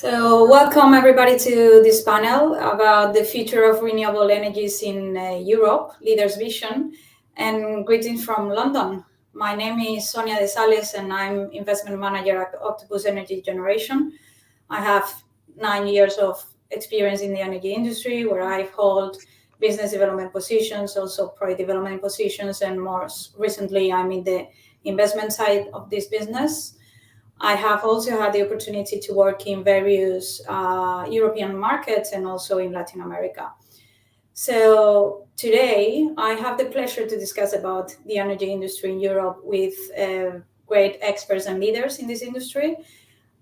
So welcome everybody to this panel about the future of renewable energies in Europe, Leaders Vision, and greetings from London. My name is Sonia de Sales and I'm investment manager at Octopus Energy Generation. I have 9 years of experience in the energy industry where I've held business development positions, also project development positions, and more recently I'm in the investment side of this business. I have also had the opportunity to work in various European markets and also in Latin America. So today I have the pleasure to discuss about the energy industry in Europe with great experts and leaders in this industry.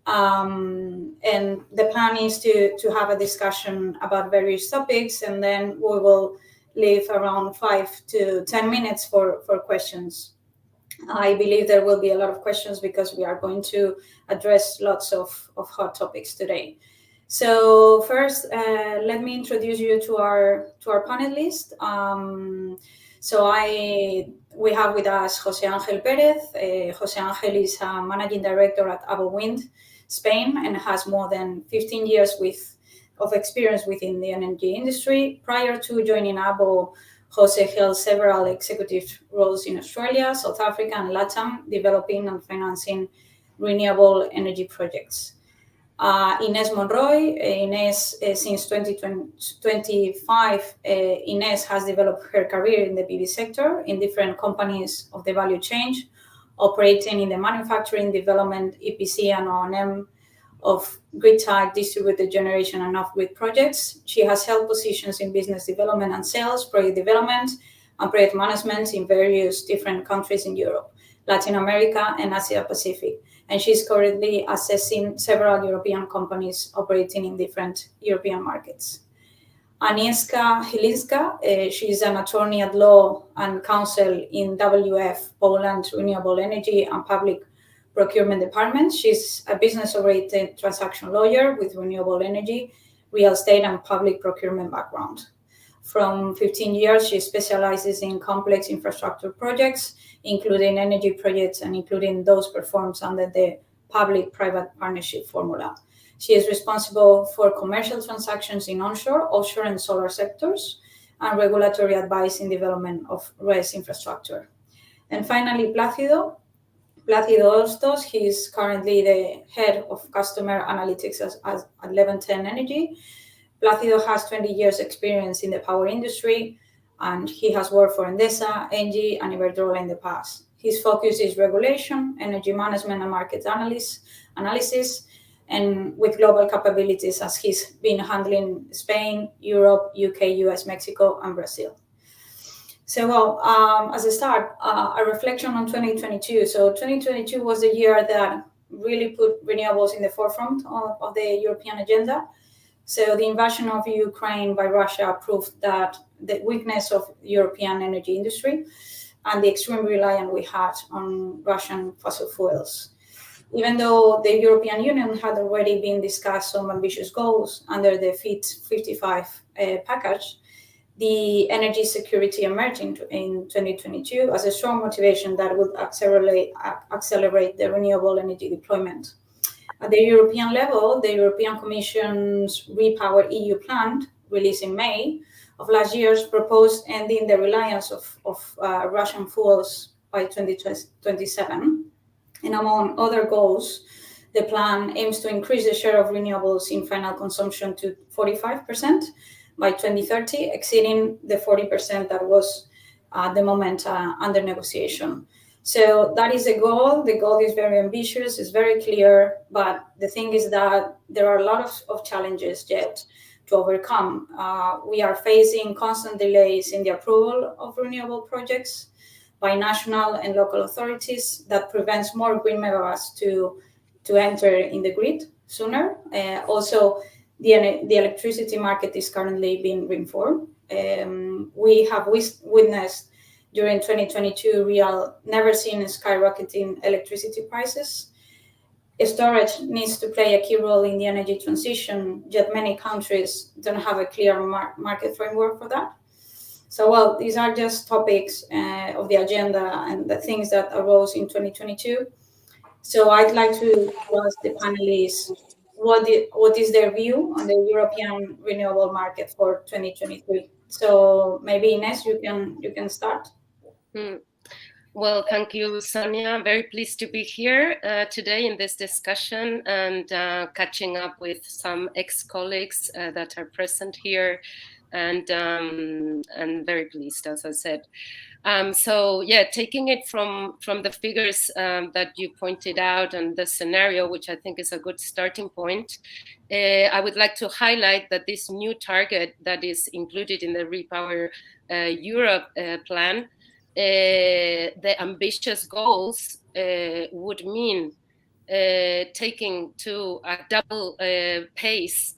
And the plan is to have a discussion about various topics, and then we will leave around 5 to 10 minutes for questions. I believe there will be a lot of questions because we are going to address lots of hot topics today. So first, let me introduce you to our panelists. We have with us José Pérez. José is a managing director at Abo Wind, Spain, and has more than 15 years of experience within the energy industry. Prior to joining Abo, José held several executive roles in Australia, South Africa, and LATAM, developing and financing renewable energy projects. Inés Monroy, since 2025, Inés has developed her career in the PV sector in different companies of the value chain, operating in the manufacturing, development, EPC, and O&M of grid-type distributed generation and off-grid projects. She has held positions in business development and sales, project development, and project management in various different countries in Europe, Latin America, and Asia Pacific. And she's currently assessing several European companies operating in different European markets. Agnieszka Chylinska, she is an attorney at law and counsel in WF, Poland Renewable Energy and Public Procurement Department. She's a business-oriented transaction lawyer with renewable energy, real estate, and public procurement background. From 15 years, she specializes in complex infrastructure projects, including energy projects and including those performed under the public-private partnership formula. She is responsible for commercial transactions in onshore, offshore, and solar sectors, and regulatory advice in development of RES infrastructure. And finally, Plácido Ostos. He is currently the head of customer analytics at LevelTen Energy. Plácido has 20 years experience in the power industry, and he has worked for Endesa, Engie, and Iberdrola in the past. His focus is regulation, energy management, and market analysis, and with global capabilities as he's been handling Spain, Europe, UK, US, Mexico, and Brazil. So, as a start, a reflection on 2022. So 2022 was the year that really put renewables in the forefront of the European agenda. So the invasion of Ukraine by Russia proved that the weakness of the European energy industry and the extreme reliance we had on Russian fossil fuels. Even though the European Union had already been discussed some ambitious goals under the Fit 55 package, the energy security emerging in 2022 as a strong motivation that would accelerate the renewable energy deployment. At the European level, the European Commission's Repower EU plan, released in May of last year, proposed ending the reliance of Russian fuels by 2027. And among other goals, the plan aims to increase the share of renewables in final consumption to 45%, by 2030, exceeding the 40% that was at the moment under negotiation. So that is the goal. The goal is very ambitious, it's very clear, but the thing is that there are a lot of challenges yet to overcome. We are facing constant delays in the approval of renewable projects by national and local authorities that prevents more green megawatts to enter in the grid sooner. Also, the electricity market is currently being reformed. We have witnessed during 2022 never seen skyrocketing electricity prices. Storage needs to play a key role in the energy transition, yet many countries don't have a clear market framework for that. So, well, these are just topics of the agenda and the things that arose in 2022. So I'd like to ask the panelists what is their view on the European renewable market for 2023. So maybe Inés, you can start. Well, thank you, Sonia. Very pleased to be here today in this discussion and catching up with some ex-colleagues that are present here, and very pleased, as I said. So yeah, taking it from the figures that you pointed out and the scenario, which I think is a good starting point, I would like to highlight that this new target that is included in the Repower Europe plan, the ambitious goals would mean taking to a double pace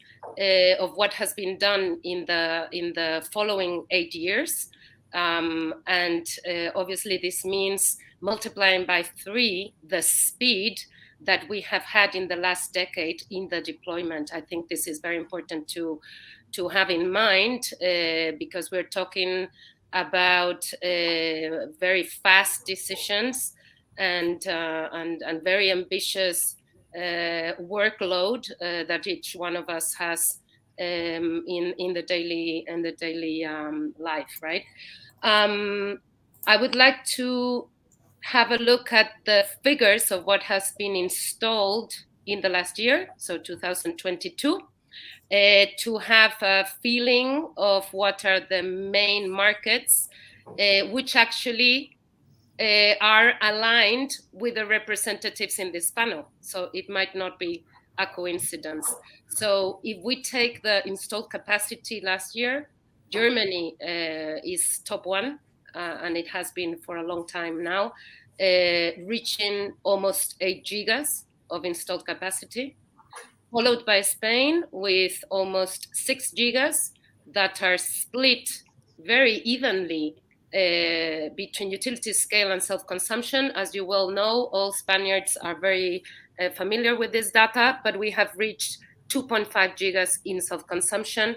of what has been done in the following 8 years. And obviously this means multiplying by 3 the speed that we have had in the last decade in the deployment. I think this is very important to have in mind because we're talking about very fast decisions and very ambitious workload that each one of us has in the daily life, right? I would like to have a look at the figures of what has been installed in the last year, so 2022, to have a feeling of what are the main markets which actually are aligned with the representatives in this panel. So it might not be a coincidence. So if we take the installed capacity last year, Germany is top 1, and it has been for a long time now, reaching almost 8 gigas of installed capacity, followed by Spain with almost 6 gigas that are split very evenly between utility scale and self-consumption. As you well know, all Spaniards are very familiar with this data, but we have reached 2.5 gigas in self-consumption.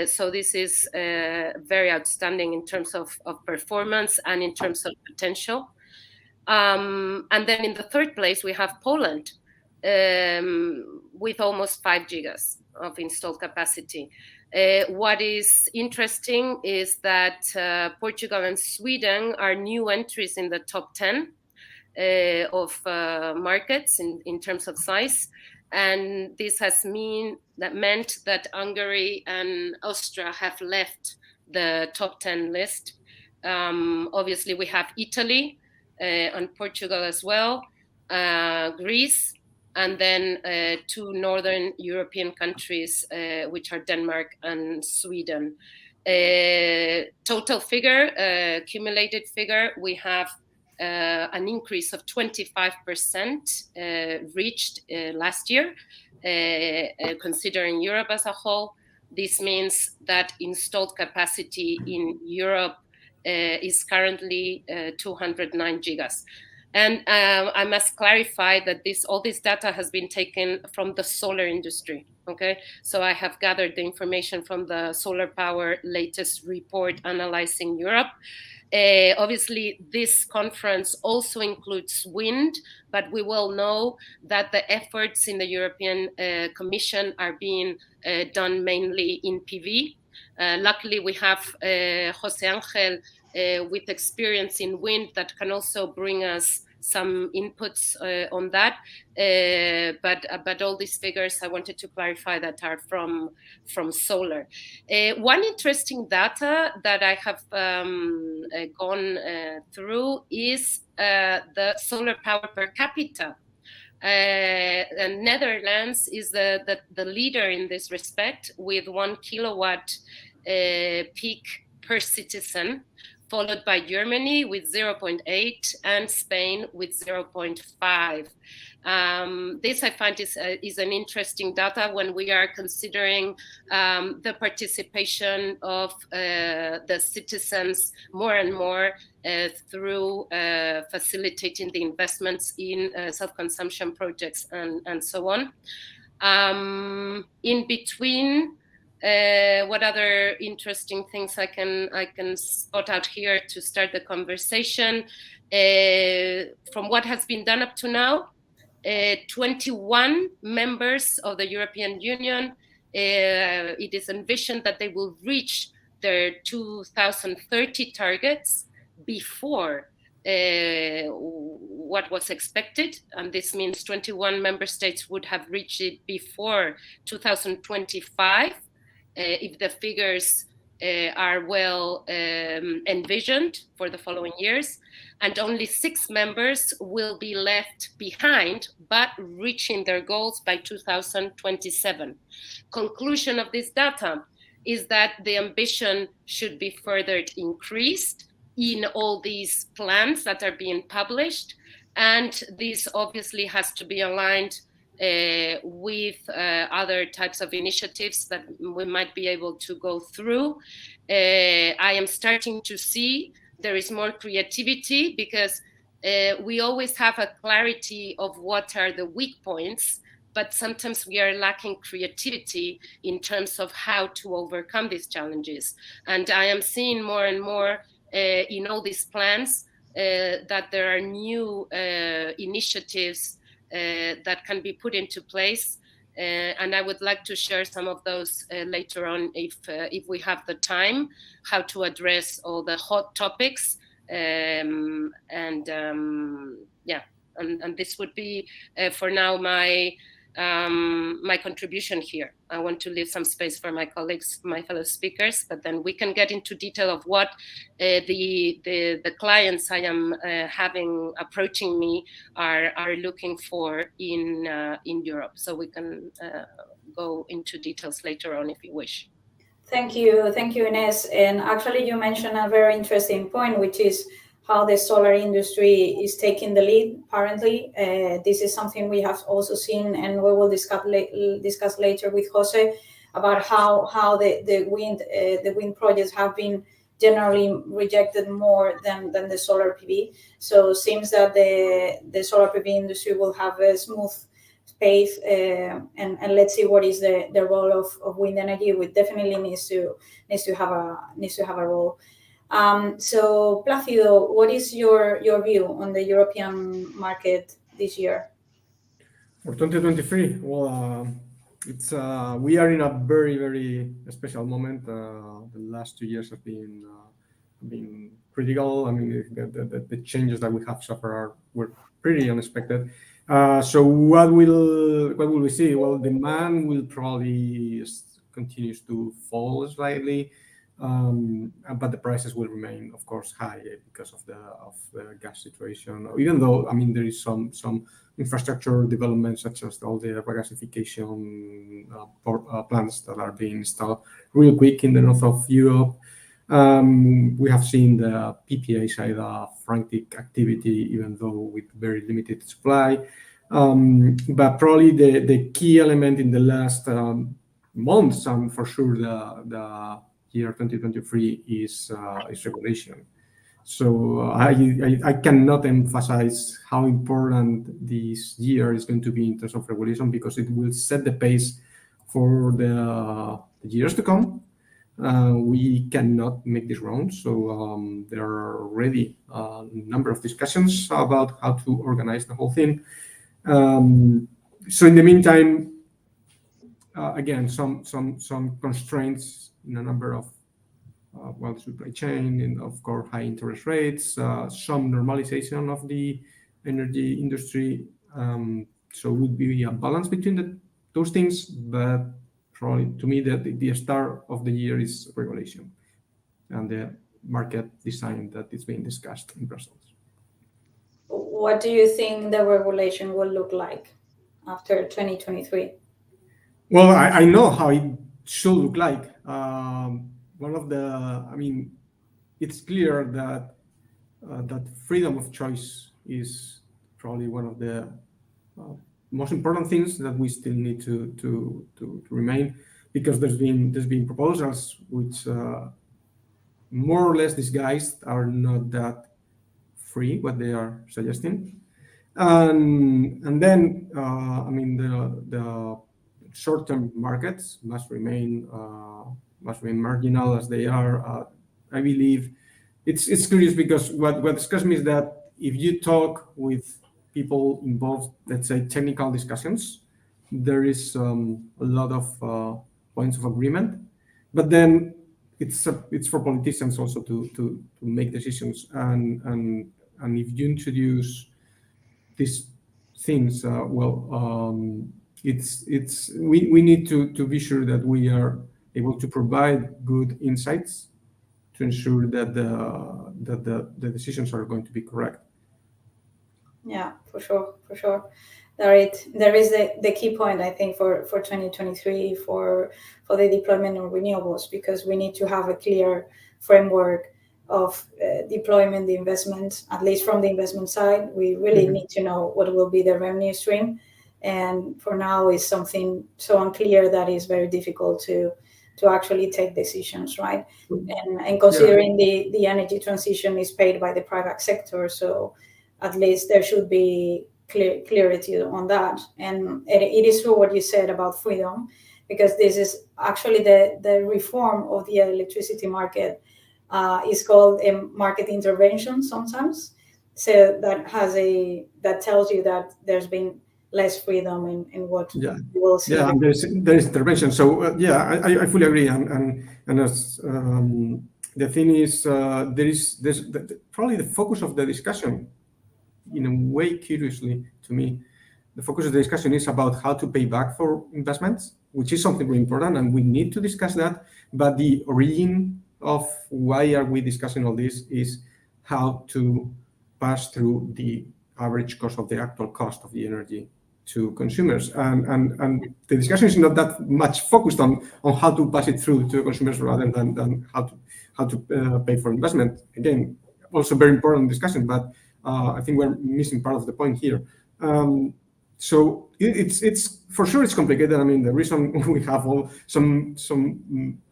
So this is very outstanding in terms of performance and in terms of potential. And then in the third place, we have Poland with almost 5 gigas of installed capacity. What is interesting is that Portugal and Sweden are new entries in the top 10 of markets in terms of size. And this has meant that Hungary and Austria have left the top 10 list. Obviously, we have Italy and Portugal as well, Greece, and then 2 Northern European countries, which are Denmark and Sweden. Total figure, accumulated figure, we have an increase of 25% reached last year, considering Europe as a whole. This means that installed capacity in Europe is currently 209 gigas. And I must clarify that all this data has been taken from the solar industry, okay? So I have gathered the information from the Solar Power latest report analyzing Europe. Obviously, this conference also includes wind, but we will know that the efforts in the European Commission are being done mainly in PV. Luckily, we have José Ángel with experience in wind that can also bring us some inputs on that. But all these figures I wanted to clarify that are from solar. One interesting data that I have gone through is the solar power per capita. And Netherlands is the leader in this respect with 1 kilowatt peak per citizen, followed by Germany with 0.8 and Spain with 0.5. This I find is an interesting data when we are considering the participation of the citizens more and more through facilitating the investments in self-consumption projects and so on. In between, what other interesting things I can spot out here to start the conversation? From what has been done up to now, 21 members of the European Union, it is envisioned that they will reach their 2030 targets before what was expected, and this means 21 member states would have reached it before 2025 if the figures are well envisioned for the following years, and only 6 members will be left behind, but reaching their goals by 2027. Conclusion of this data is that the ambition should be further increased in all these plans that are being published, and this obviously has to be aligned with other types of initiatives that we might be able to go through. I am starting to see there is more creativity, because we always have a clarity of what are the weak points, but sometimes we are lacking creativity in terms of how to overcome these challenges. And I am seeing more and more in all these plans that there are new initiatives that can be put into place, and I would like to share some of those later on if we have the time, how to address all the hot topics, and this would be for now my contribution here. I want to leave some space for my colleagues, my fellow speakers, but then we can get into detail of what the clients I am having approaching me are looking for in Europe. So we can go into details later on if you wish. Thank you, Inés. And actually, you mentioned a very interesting point, which is how the solar industry is taking the lead currently. This is something we have also seen, and we will discuss later with José about how the wind projects have been generally rejected more than the solar PV. So it seems that the solar PV industry will have a smooth pace, and let's see what is the role of wind energy. Which definitely needs to have a role. So Plácido, what is your view on the European market this year? For 2023, well, it's we are in a very, very special moment. The last 2 years have been critical. I mean, the changes that we have suffered were pretty unexpected. So what will we see? Well, demand will probably continues to fall slightly. But the prices will remain, of course, high because of the gas situation. Even though, I mean, there is some infrastructure development, such as all the regasification plants that are being installed real quick in the north of Europe. We have seen the PPA side frantic activity, even though with very limited supply. But probably the key element in the last months, and for sure the year 2023 is regulation. So I cannot emphasize how important this year is going to be in terms of regulation, because it will set the pace for the years to come. We cannot make this wrong. So there are already a number of discussions about how to organize the whole thing. So in the meantime, again, some constraints in a number of supply chain, and of course high interest rates, some normalization of the energy industry. So it would be a balance between those things, but probably to me the star of the year is regulation and the market design that is being discussed in Brussels. What do you think the regulation will look like after 2023? Well, I know how it should look like. It's clear that freedom of choice is probably one of the most important things that we still need to remain, because there's been proposals which more or less disguised are not that free, what they are suggesting, and then the short-term markets must remain marginal as they are. I believe it's curious, because what disgusts me is that if you talk with people involved, let's say, technical discussions, there is a lot of points of agreement, but then it's for politicians also to make decisions, and if you introduce these things, we need to be sure that we are able to provide good insights to ensure that the decisions are going to be correct. Yeah, for sure. There is the key point, I think, for 2023 for the deployment of renewables, because we need to have a clear framework of deployment, the investment, at least from the investment side. We really need to know what will be the revenue stream, and for now is something so unclear that is very difficult to actually take decisions, right? And considering the energy transition is paid by the private sector, so at least there should be clarity on that. And it is true what you said about freedom, because this is actually the reform of the electricity market is called a market intervention sometimes. So that tells you that there's been less freedom in what you will see. Yeah, there's intervention. So I fully agree. And as the thing is, there's probably the focus of the discussion, in a way, curiously to me, the focus of the discussion is about how to pay back for investments, which is something really important, and we need to discuss that. But the origin of why are we discussing all this is how to pass through the average cost of the actual cost of the energy to consumers, and the discussion is not that much focused on how to pass it through to consumers rather than how to pay for investment. Again, also very important discussion, but I think we're missing part of the point here. So it's for sure it's complicated. I mean, the reason we have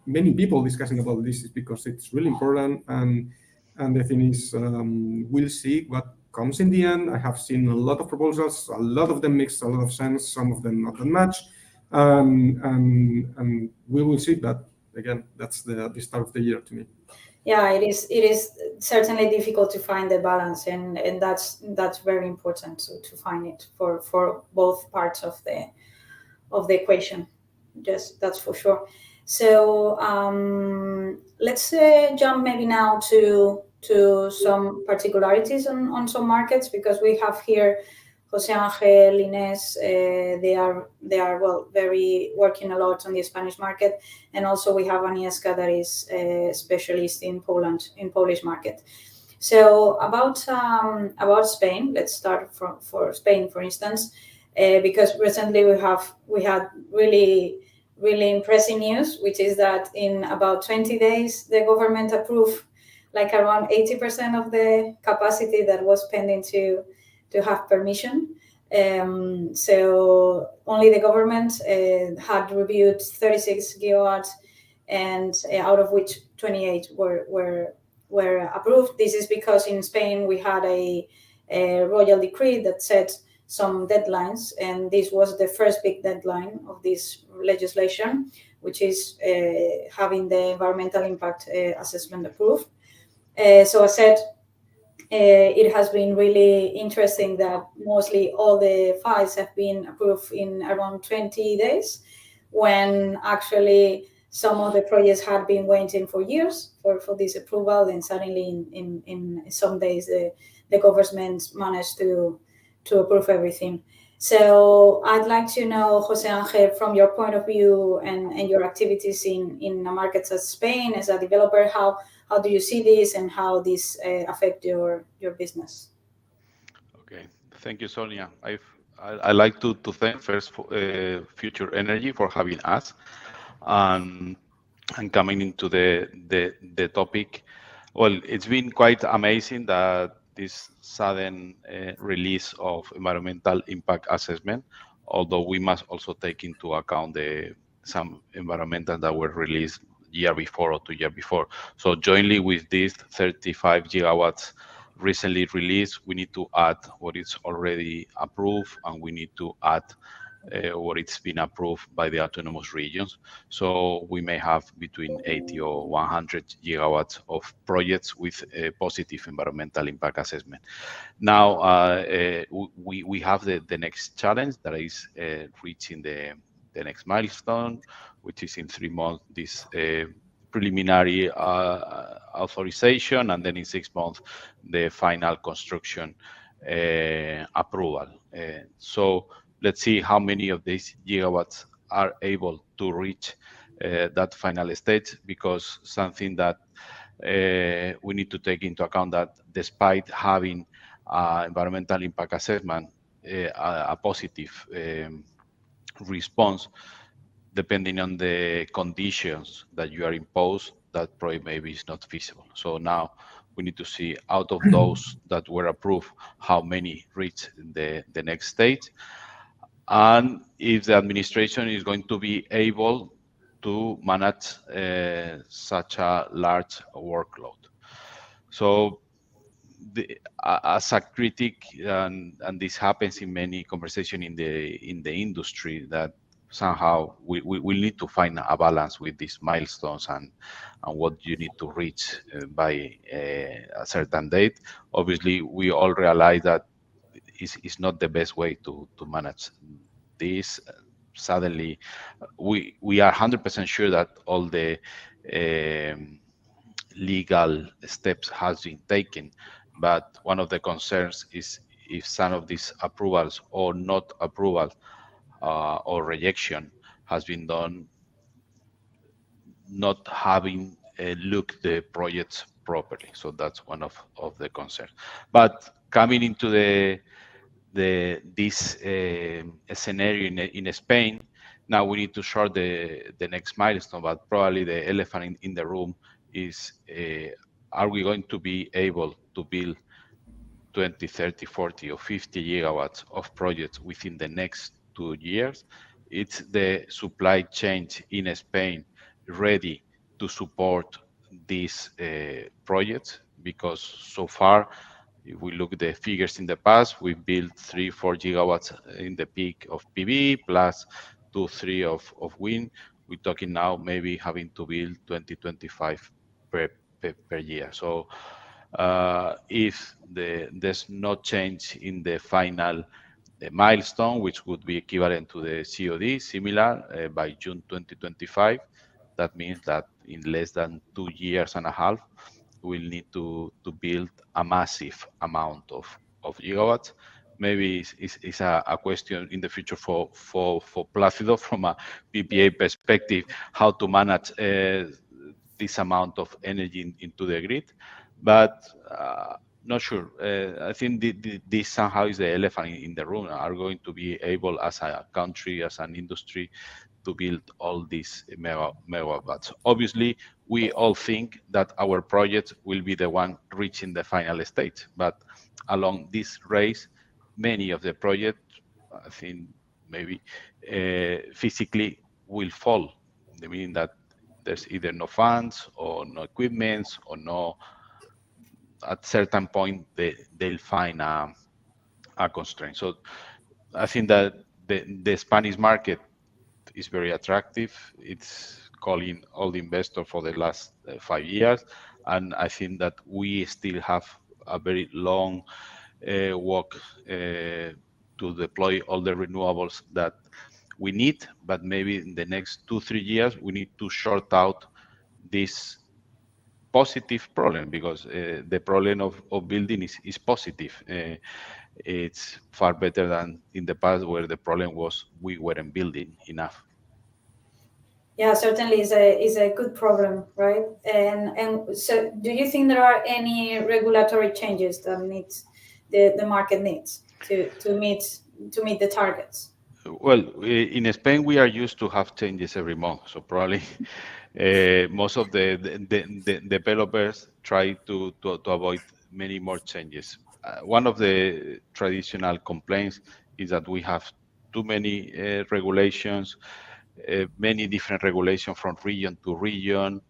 many people discussing about this is because it's really important, and the thing is, we'll see what comes in the end. I have seen a lot of proposals. A lot of them makes a lot of sense. Some of them not that much, and we will see. But again, that's the start of the year to me. Yeah, it is certainly difficult to find the balance, and that's very important to find it for both parts of the equation. Just that's for sure. So let's jump maybe now to some particularities on some markets, because we have here José Ángel, Inés, they are very working a lot on the Spanish market, and also we have Agnieszka, that is a specialist in Poland, in Polish market. So about Spain, let's start for Spain, for instance, because recently we had really impressive news, which is that in about 20 days the government approved like around 80% of the capacity that was pending to have permission. So only the government had reviewed 36 gigawatts, and out of which 28 were approved. This is because in Spain we had a royal decree that set some deadlines, and this was the first big deadline of this legislation, which is having the environmental impact assessment approved. So I said, it has been really interesting that mostly all the files have been approved in around 20 days, when actually some of the projects had been waiting for years for this approval, and suddenly in some days the government managed to approve everything. So I'd like to know, José Ángel, from your point of view and your activities in markets as Spain as a developer, how do you see this, and how this affect your business? Okay, thank you, Sonia. I like to thank first Future Energy for having us, and coming into the topic. Well, it's been quite amazing that this sudden release of environmental impact assessment, although we must also take into account some environmental that were released year before or 2 years before. So jointly with this 35 gigawatts recently released, we need to add what is already approved, and we need to add or it's been approved by the autonomous regions. So we may have between 80 or 100 gigawatts of projects with a positive environmental impact assessment. Now we have the next challenge, that is reaching the next milestone, which is in 3 months, this preliminary authorization, and then in 6 months, the final construction approval. So let's see how many of these gigawatts are able to reach that final stage, because something that we need to take into account that despite having environmental impact assessment, a positive response, depending on the conditions that you are imposed, that project maybe is not feasible. So now we need to see, out of those that were approved, how many reach the next stage, and if the administration is going to be able to manage such a large workload. So as a critic, and this happens in many conversations in the industry, that somehow we need to find a balance with these milestones and what you need to reach by a certain date. Obviously, we all realize that it's not the best way to manage this. Suddenly, we are 100% sure that all the legal steps has been taken, but one of the concerns is if some of these approvals or not approval or rejection has been done not having looked the projects properly. So that's one of the concerns. But coming into this scenario in Spain, now we need to short the next milestone, but probably the elephant in the room is, are we going to be able to build 20, 30, 40, or 50 gigawatts of projects within the next 2 years? It's the supply chain in Spain ready to support these projects? Because so far, if we look at the figures in the past, we built 3-4 gigawatts in the peak of PV, plus 2-3 of wind. We're talking now maybe having to build 20-25 per year. So if there's no change in the final milestone, which would be equivalent to the COD, similar, by June 2025, that means that in less than 2 years and a half, we'll need to build a massive amount of gigawatts. Maybe it's a question in the future for Plácido from a PPA perspective, how to manage this amount of energy into the grid. But not sure. I think this somehow is the elephant in the room. Are going to be able, as a country, as an industry, to build all these megawatts? Obviously, we all think that our project will be the one reaching the final stage. But along this race, many of the projects, I think, maybe physically will fall. Meaning that there's either no funds or no equipment or no. At certain point, they'll find a constraint. So I think that the Spanish market is very attractive. It's calling all the investors for the last 5 years, and I think that we still have a very long walk to deploy all the renewables that we need. But maybe in the next 2-3 years, we need to sort out this positive problem, because the problem of building is positive. It's far better than in the past, where the problem was we weren't building enough. Yeah, certainly is a good problem, right? And so, do you think there are any regulatory changes that the market needs to meet the targets? Well, in Spain, we are used to have changes every month. So probably most of the developers try to avoid many more changes. One of the traditional complaints is that we have too many regulations, many different regulations from region to region,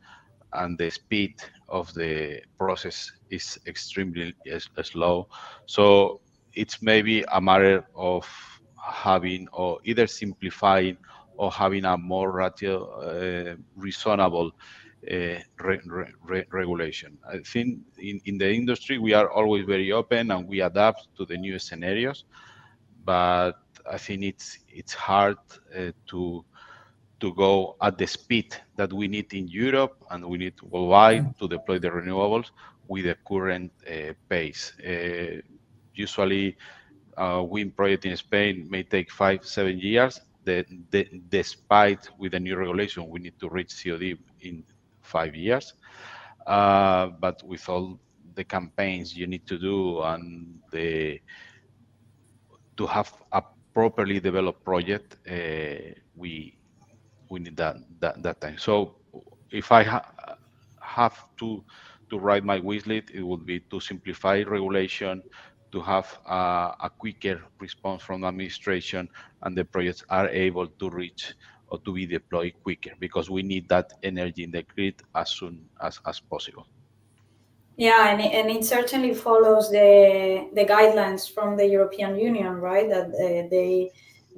and the speed of the process is extremely slow. So it's maybe a matter of having or either simplifying or having a more reasonable regulation. I think in the industry we are always very open and we adapt to the new scenarios, but I think it's hard to go at the speed that we need in Europe and we need worldwide to deploy the renewables with the current pace. Usually, wind project in Spain may take 5-7 years. Despite with the new regulation, we need to reach COD in 5 years. But with all the campaigns you need to do and to have a properly developed project, we need that time. So if I have to write my wish list, it would be to simplify regulation, to have a quicker response from the administration, and the projects are able to reach or to be deployed quicker, because we need that energy in the grid as soon as possible. Yeah, and it certainly follows the guidelines from the European Union, right? That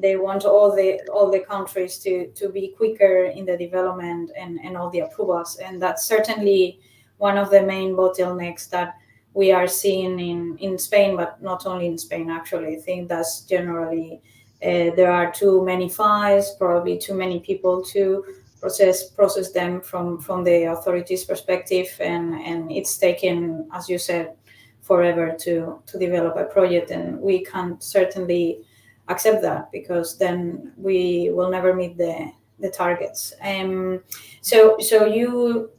they want all the countries to be quicker in the development and all the approvals, and that's certainly one of the main bottlenecks that we are seeing in Spain, but not only in Spain. Actually, I think that's generally there are too many files, probably too many people to process them from the authorities' perspective, and it's taken, as you said, forever to develop a project, and we can't certainly accept that, because then we will never meet the targets. So you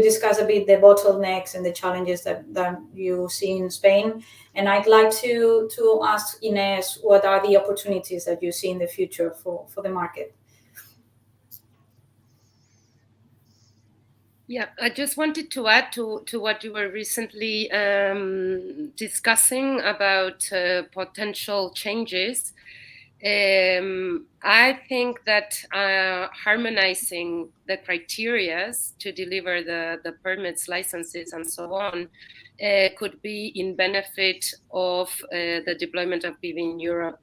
discuss a bit the bottlenecks and the challenges that you see in Spain, and I'd like to ask Inés, what are the opportunities that you see in the future for the market? Yeah, I just wanted to add to what you were recently discussing about potential changes. I think that harmonizing the criteria to deliver the permits, licenses, and so on could be in benefit of the deployment of PV in Europe.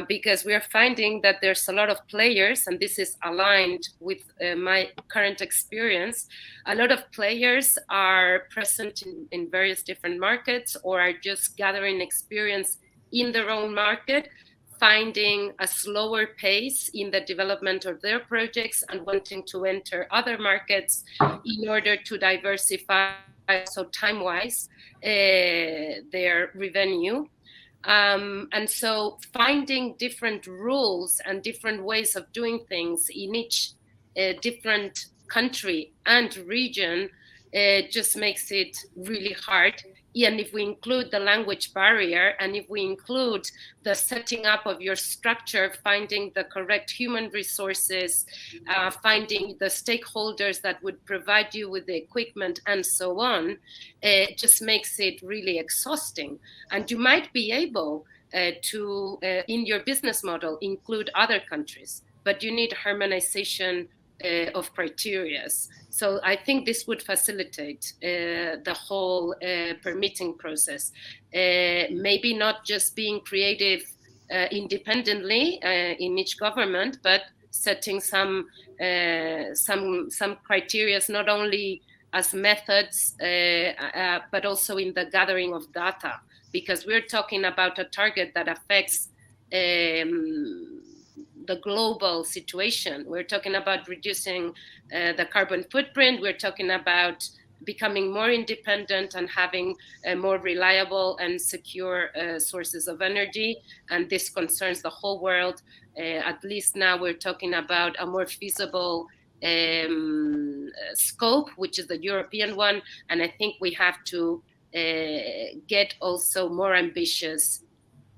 Because we are finding that there's a lot of players, and this is aligned with my current experience. A lot of players are present in various different markets, or are just gathering experience in their own market, finding a slower pace in the development of their projects and wanting to enter other markets in order to diversify, so time-wise, their revenue. And so finding different rules and different ways of doing things in each different country and region just makes it really hard. And if we include the language barrier, and if we include the setting up of your structure, finding the correct human resources, finding the stakeholders that would provide you with the equipment, and so on, it just makes it really exhausting. And you might be able to, in your business model, include other countries, but you need harmonization of criteria. So I think this would facilitate the whole permitting process. Maybe not just being creative independently in each government, but setting some criteria, not only as methods, but also in the gathering of data, because we're talking about a target that affects the global situation. We're talking about reducing the carbon footprint. We're talking about becoming more independent and having more reliable and secure sources of energy. And this concerns the whole world. At least now we're talking about a more feasible scope, which is the European one. And I think we have to get also more ambitious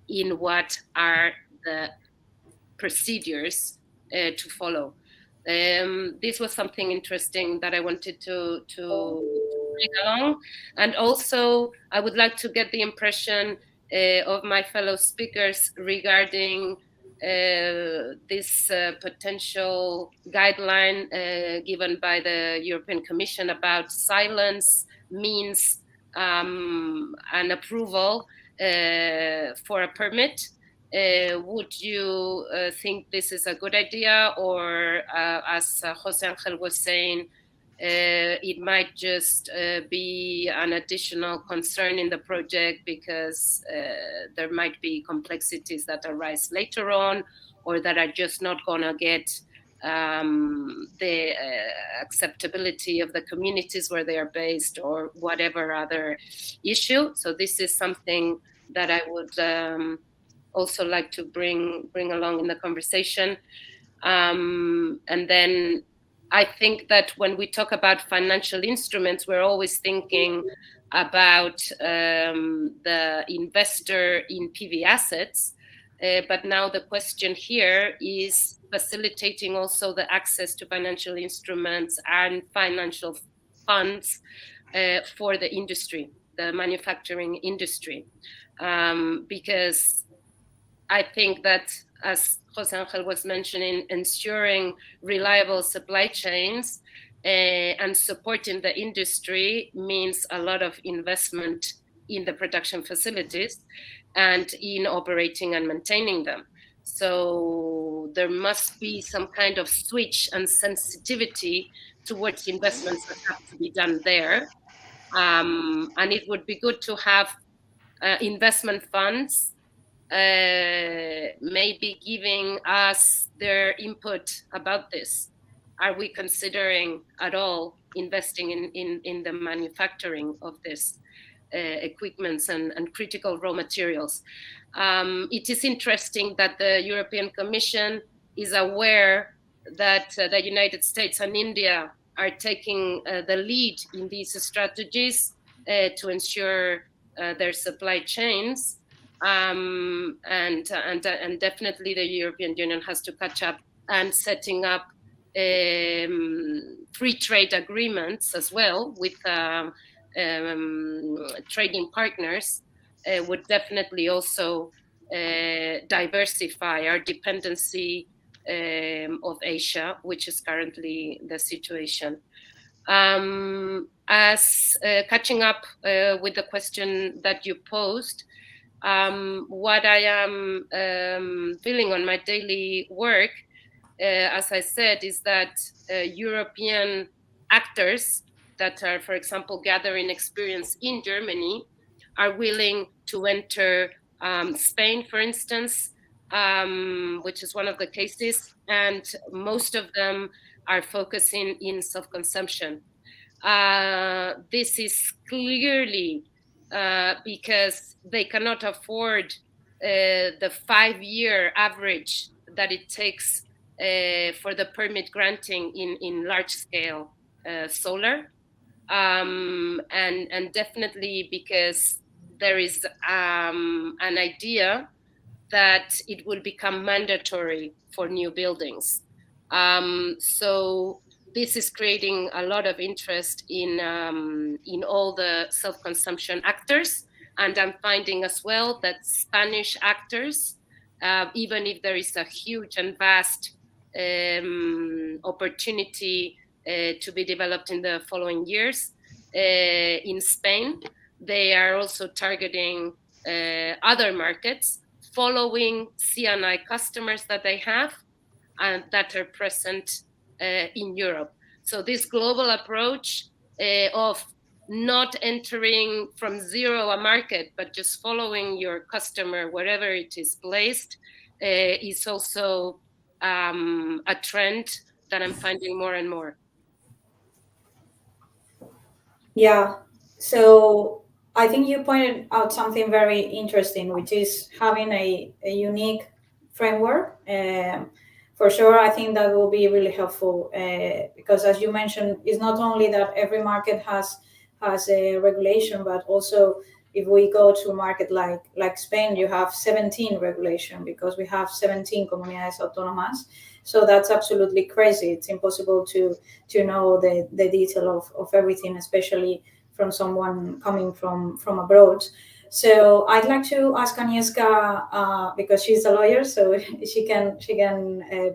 in what are the procedures to follow. This was something interesting that I wanted to bring along. And also, I would like to get the impression of my fellow speakers regarding this potential guideline given by the European Commission about silence means an approval for a permit. would you think this is a good idea, or as José Ángel was saying, it might just be an additional concern in the project because there might be complexities that arise later on, or that are just not going to get the acceptability of the communities where they are based, or whatever other issue. So this is something that I would also like to bring along in the conversation. And then I think that when we talk about financial instruments, we're always thinking about the investor in PV assets. But now the question here is facilitating also the access to financial instruments and financial funds for the industry, the manufacturing industry. Because I think that, as José Ángel was mentioning, ensuring reliable supply chains and supporting the industry means a lot of investment in the production facilities and in operating and maintaining them. So there must be some kind of switch and sensitivity towards investments that have to be done there. And it would be good to have investment funds maybe giving us their input about this. Are we considering at all investing in the manufacturing of this equipments and critical raw materials? It is interesting that the European Commission is aware that the United States and India are taking the lead in these strategies to ensure their supply chains. And definitely the European Union has to catch up, and setting up free trade agreements as well with trading partners would definitely also diversify our dependency of Asia, which is currently the situation. As catching up with the question that you posed, what I am feeling on my daily work, as I said, is that European actors that are, for example, gathering experience in Germany are willing to enter Spain, for instance, which is one of the cases, and most of them are focusing in self-consumption. This is clearly because they cannot afford the 5-year average that it takes for the permit granting in large-scale solar, and definitely because there is an idea that it will become mandatory for new buildings. So this is creating a lot of interest in all the self-consumption actors. And I'm finding as well that Spanish actors, even if there is a huge and vast opportunity to be developed in the following years, in Spain, they are also targeting other markets, following C&I customers that they have and that are present in Europe. So this global approach of not entering from zero a market, but just following your customer wherever it is placed, is also a trend that I'm finding more and more. Yeah, so I think you pointed out something very interesting, which is having a unique framework. For sure, I think that will be really helpful because, as you mentioned, it's not only that every market has a regulation, but also if we go to a market like Spain, you have 17 regulation because we have 17 comunidades autónomas. So that's absolutely crazy. It's impossible to know the detail of everything, especially from someone coming from abroad. So I'd like to ask Agnieszka because she's a lawyer, so she can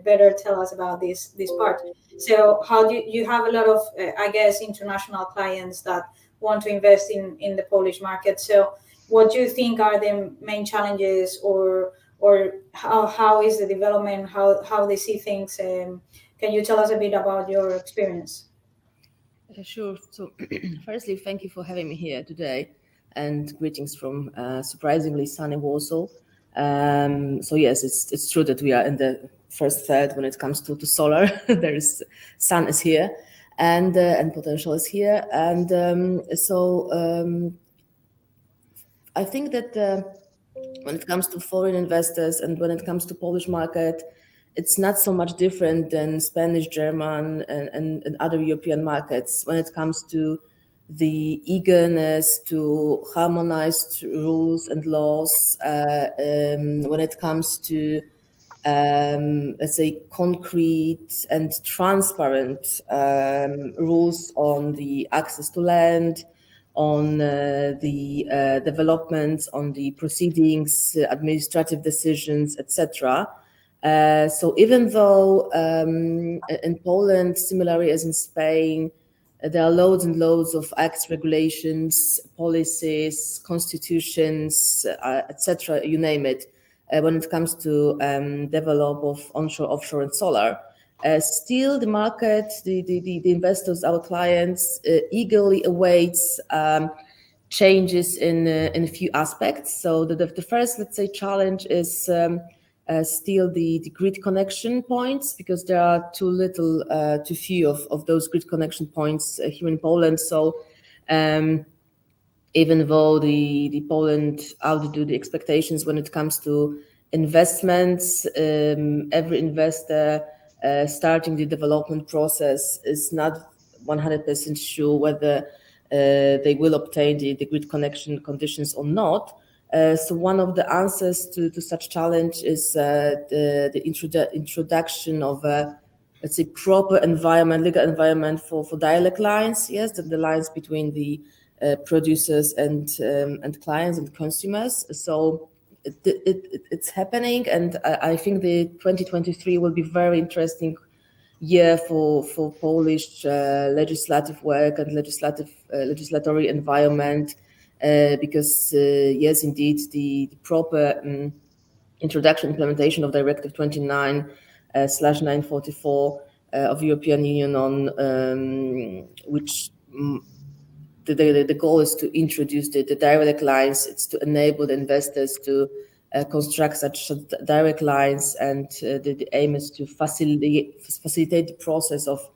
better tell us about this part. So how do you have a lot of I guess international clients that want to invest in the Polish market? So what do you think are the main challenges or or how is the development, how they see things. Can you tell us a bit about your experience? Sure. So firstly, thank you for having me here today, and greetings from surprisingly sunny Warsaw. So yes, it's true that we are in the first third when it comes to solar. There is sun is here, and potential is here, and I think that when it comes to foreign investors and when it comes to Polish market, it's not so much different than Spanish, German, and other European markets when it comes to the eagerness to harmonized rules and laws, when it comes to, let's say, concrete and transparent rules on the access to land, on the developments, on the proceedings, administrative decisions, etc. So even though in Poland, similarly as in Spain, there are loads and loads of acts, regulations, policies, constitutions, etc., you name it, when it comes to develop of onshore, offshore, and solar. Still, the market, the investors, our clients, eagerly awaits changes in a few aspects. So the first, let's say, challenge is still the grid connection points, because there are too few of those grid connection points here in Poland. So even though the Poland outdo the expectations when it comes to investments, every investor starting the development process is not 100% sure whether they will obtain the grid connection conditions or not. So one of the answers to such challenge is the introduction of a, let's say, proper environment, legal environment for dialect lines. Yes, the lines between the producers and clients and consumers. So it's happening, and I think the 2023 will be very interesting year for Polish legislative work and legislatory environment, because yes, indeed, the proper introduction implementation of Directive 29/944 of European Union on which the goal is to introduce the direct lines. It's to enable the investors to construct such direct lines, and the aim is to facilitate the process of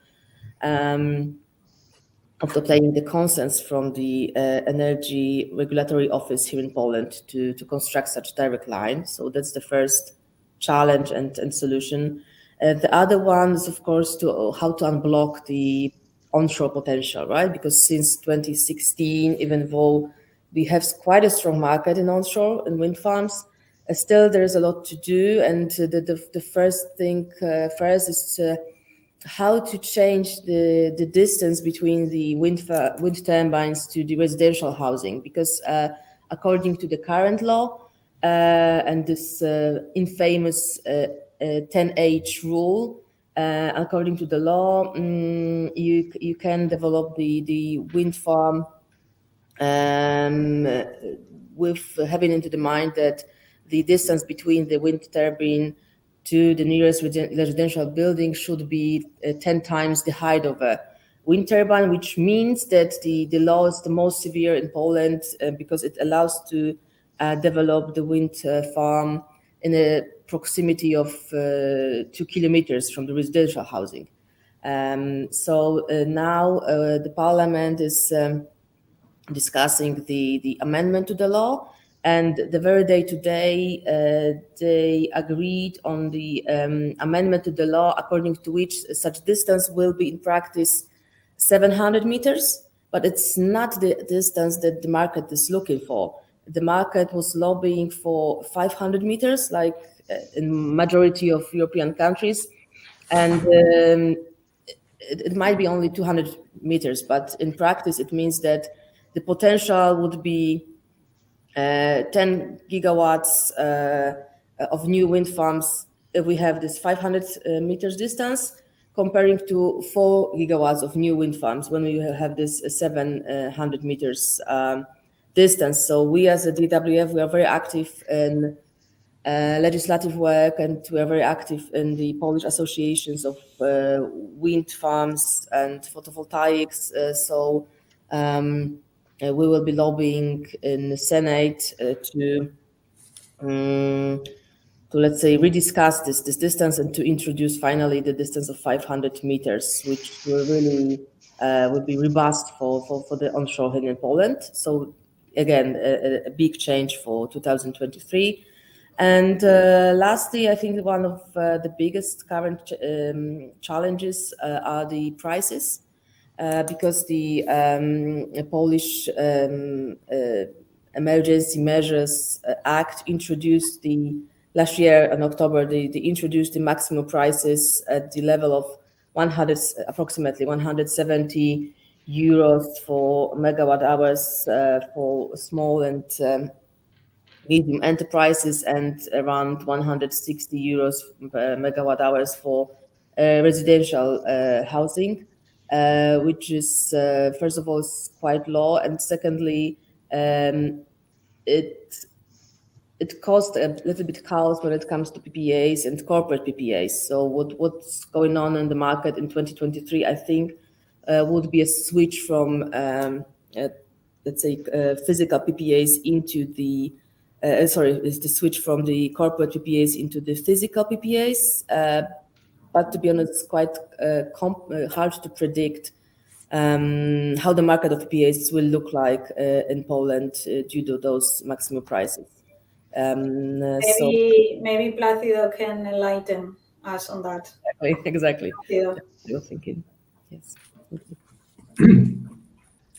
obtaining the consents from the Energy Regulatory Office here in Poland to construct such direct line. So that's the first challenge and solution. The other one is, of course, how to unblock the onshore potential, right? Because since 2016, even though we have quite a strong market in onshore and wind farms, still there is a lot to do. And the first thing first is how to change the distance between the wind turbines to the residential housing, because according to the current law and this infamous 10H rule, according to the law, you can develop the wind farm with having into the mind that the distance between the wind turbine to the nearest residential building should be 10 times the height of a wind turbine, which means that the law is the most severe in Poland because it allows to develop the wind farm in a proximity of 2 kilometers from the residential housing. So now the parliament is discussing the amendment to the law, and the very day today they agreed on the amendment to the law according to which such distance will be in practice 700 meters, but it's not the distance that the market is looking for. The market was lobbying for 500 meters, like in majority of European countries, and it might be only 200 meters, but in practice it means that the potential would be 10 gigawatts of new wind farms if we have this 500 meters distance, comparing to 4 gigawatts of new wind farms when we have this 700 meters distance. So we as a DWF, we are very active in legislative work, and we are very active in the Polish associations of wind farms and photovoltaics. So we will be lobbying in the Senate to let's say rediscuss this distance and to introduce finally the distance of 500 meters, which will really would be robust for the onshore wind in Poland. So again, a big change for 2023. And lastly, I think one of the biggest current challenges are the prices, because the Polish Emergency Measures Act introduced last year in October, they introduced the maximum prices at the level of approximately 170 euros for megawatt hours for small and medium enterprises, and around 160 euros per megawatt hours for residential housing, which is first of all is quite low, and secondly, it caused a little bit chaos when it comes to PPAs and corporate PPAs. So what's going on in the market in 2023, I think, would be a switch from let's say physical PPAs into the is the switch from the corporate PPAs into the physical PPAs. But to be honest, it's quite hard to predict how the market of PPAs will look like in Poland due to those maximum prices. Maybe Plácido can enlighten us on that. Exactly. Yeah. You're thinking, yes.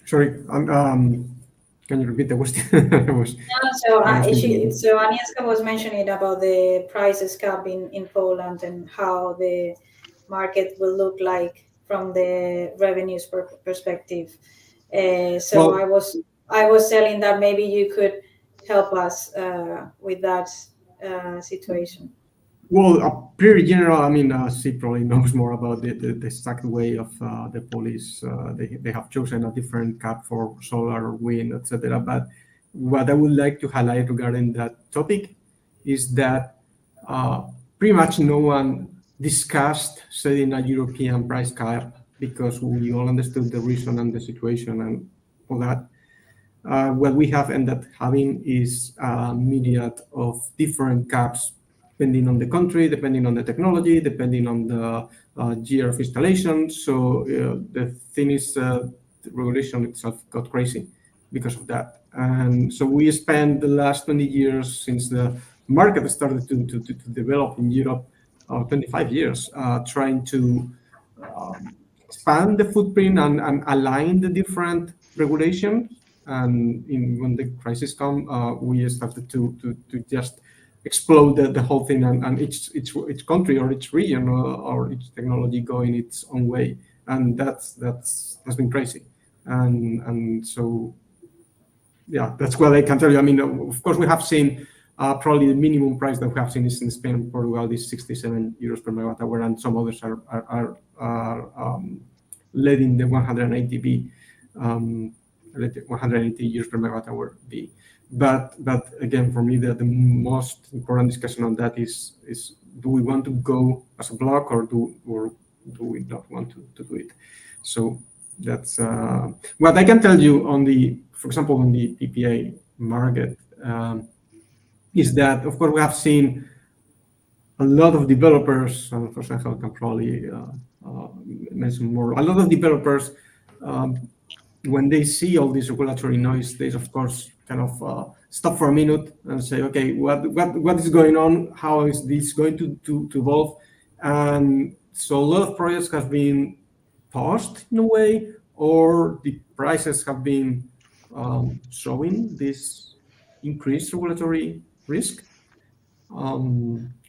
Sorry, can you repeat the question? So Agnieszka was mentioning about the prices cap in Poland and how the market will look like from the revenues perspective. I was telling that maybe you could help us with that situation. Well, pretty general. I mean, she probably knows more about the exact way of the police. They have chosen a different cap for solar, wind, etc. But what I would like to highlight regarding that topic is that pretty much no one discussed setting a European price cap, because we all understood the reason and the situation and all that. What we have ended up having is a myriad of different caps, depending on the country, depending on the technology, depending on the year of installation. So the thing is, the regulation itself got crazy because of that. And so we spent the last 20 years since the market started to develop in Europe, 25 years, trying to expand the footprint and align the different regulations. And when the crisis come, we started to just explode the whole thing, and each country or each region or each technology going its own way, and that's been crazy. And so yeah, that's what I can tell you. I mean, of course, we have seen probably the minimum price that we have seen is in Spain and Portugal is 67 euros per megawatt hour, and some others are leading the 180 euros per megawatt hour B. But again, for me, the most important discussion on that is do we want to go as a block, or do we not want to do it? So that's what I can tell you on for example, on the PPA market, is that, of course, we have seen a lot of developers, and for example, I can probably mention more. A lot of developers, when they see all this regulatory noise, they of course kind of stop for a minute and say, okay, what is going on? How is this going to evolve? And so a lot of projects have been paused in a way, or the prices have been showing this increased regulatory risk.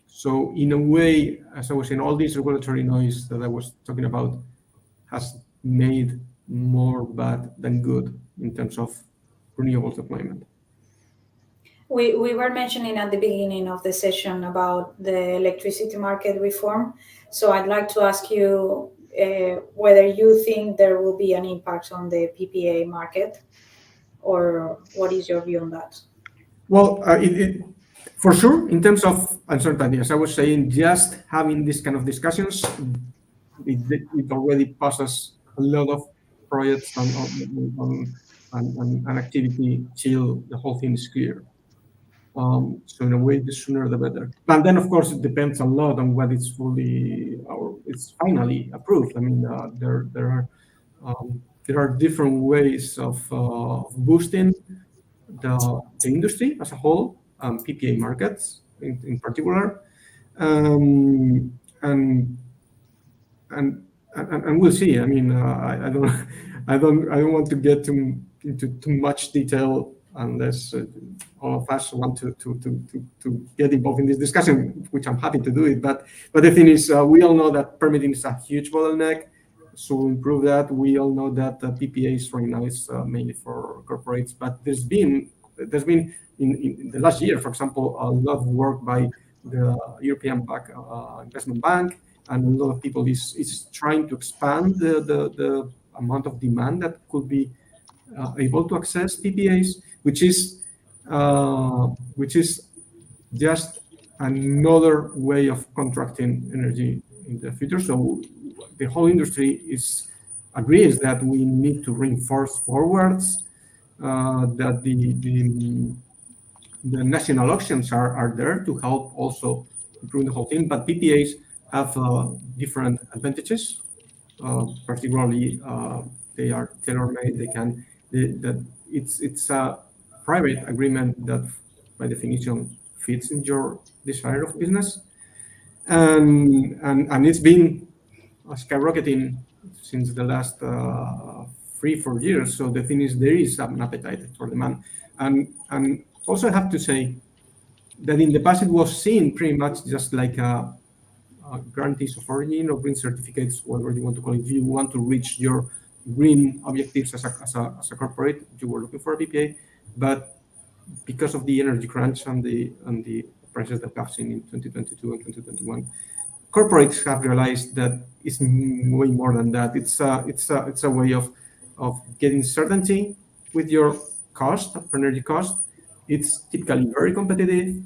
So in a way, as I was saying, all this regulatory noise that I was talking about has made more bad than good in terms of renewables deployment. We were mentioning at the beginning of the session about the electricity market reform. So I'd like to ask you whether you think there will be an impact on the PPA market, or what is your view on that? Well, For sure, in terms of uncertainty, as I was saying, just having this kind of discussions, it already passes a lot of projects and activity till the whole thing is clear. So in a way, the sooner the better. But then, of course, it depends a lot on what is fully or it's finally approved. I mean, there are different ways of boosting the industry as a whole, PPA markets in particular, and we'll see. I mean, I don't want to get into too much detail unless all of us want to get involved in this discussion, which I'm happy to do it. But the thing is, we all know that permitting is a huge bottleneck. So improve that. We all know that PPAs right now is mainly for corporates, but there's been in the last year, for example, a lot of work by the European Investment Bank, and a lot of people is trying to expand the amount of demand that could be able to access PPAs, which is just another way of contracting energy in the future. So the whole industry agrees that we need to reinforce forwards, that the national auctions are there to help also improve the whole thing. But PPAs have different advantages. Particularly, they are tailor-made. It's a private agreement that, by definition, fits in your desire of business, and it's been skyrocketing since the last 3-4 years. So the thing is, there is an appetite for demand, and also I have to say that in the past it was seen pretty much just like guarantees of origin or green certificates, whatever you want to call it. If you want to reach your green objectives as a corporate, you were looking for a PPA, but because of the energy crunch and the prices that we've seen in 2022 and 2021, corporates have realized that it's way more than that. It's a way of getting certainty with your cost, energy cost. It's typically very competitive,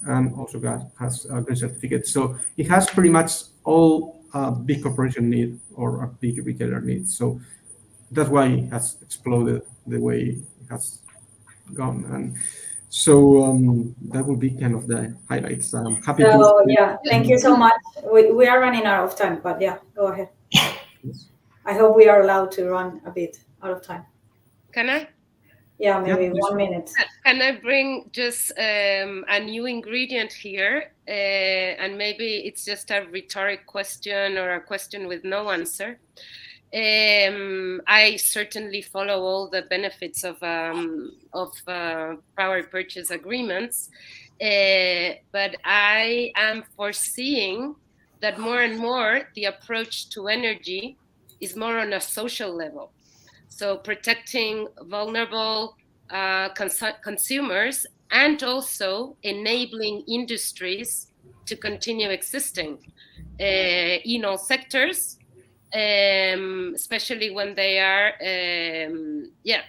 and also has a green certificate. So it has pretty much all a big corporation need or a big retailer needs. So that's why it has exploded the way it has gone. And so that would be kind of the highlights. I'm happy to. Oh, yeah, thank you so much. We are running out of time, but yeah, go ahead. Yes. I hope we are allowed to run a bit out of time. Can I? Yeah, maybe Yeah, 1 minute. Can I bring just a new ingredient here? And maybe it's just a rhetoric question or a question with no answer. I certainly follow all the benefits of power purchase agreements, but I am foreseeing that more and more the approach to energy is more on a social level. So protecting vulnerable consumers and also enabling industries to continue existing in all sectors, especially when they are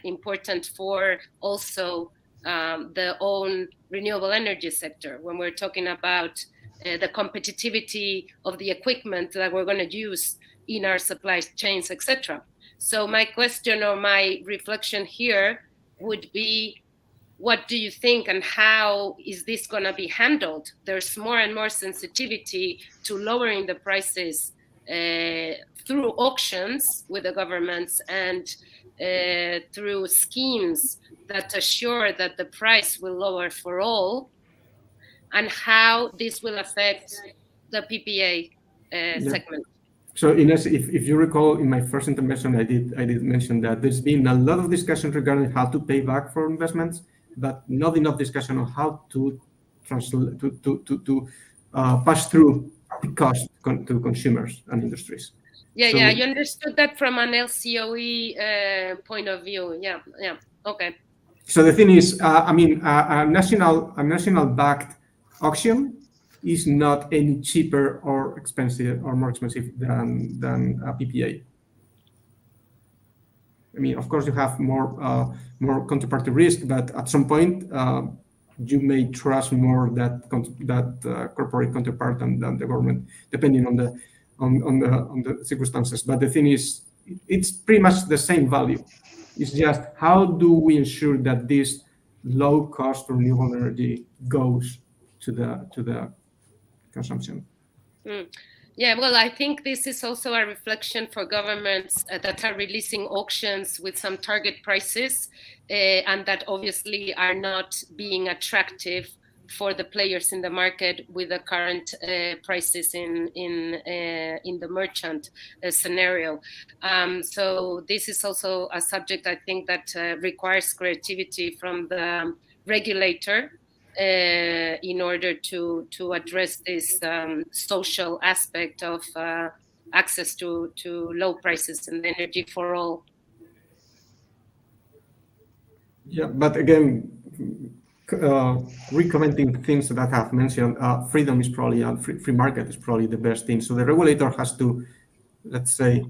important for also the own renewable energy sector. When we're talking about the competitivity of the equipment that we're going to use in our supply chains, etc. So my question or my reflection here would be, what do you think and how is this going to be handled? There's more and more sensitivity to lowering the prices through auctions with the governments and through schemes that assure that the price will lower for all, and how this will affect the PPA segment. So Inés, if you recall, in my first intervention, I did mention that there's been a lot of discussion regarding how to pay back for investments, but not enough discussion on how to translate to pass through the cost to consumers and industries. Yeah, you understood that from an LCOE point of view. Yeah, okay. So the thing is, I mean, a national backed auction is not any cheaper or expensive or more expensive than a PPA. I mean, of course, you have more counterparty risk, but at some point, you may trust more that corporate counterpart than the government, depending on the circumstances. But the thing is, it's pretty much the same value. It's just how do we ensure that this low-cost renewable energy goes to the consumption? Yeah, well, I think this is also a reflection for governments that are releasing auctions with some target prices and that obviously are not being attractive for the players in the market with the current prices in the merchant scenario. So this is also a subject, I think, that requires creativity from the regulator in order to address this social aspect of access to low prices and energy for all. Yeah, but again, recommending things that I have mentioned, freedom is probably, and free market is probably the best thing. So the regulator has to, let's say,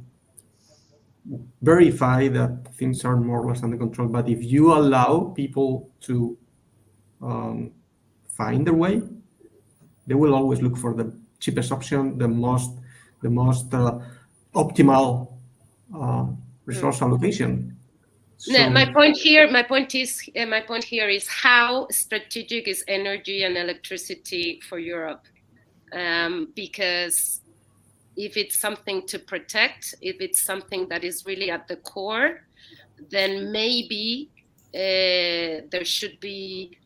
verify that things are more or less under control. But if you allow people to find their way, they will always look for the cheapest option, the most optimal resource allocation. So, no, my point here is how strategic is energy and electricity for Europe, because if it's something to protect, if it's something that is really at the core, then maybe there should be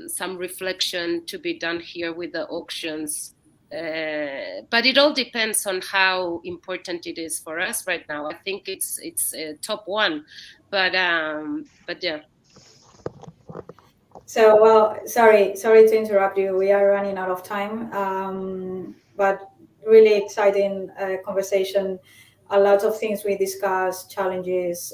some reflection to be done here with the auctions. But it all depends on how important it is for us right now. I think it's top one, but yeah. So, well, sorry to interrupt you. We are running out of time, but really exciting conversation. A lot of things we discussed, challenges,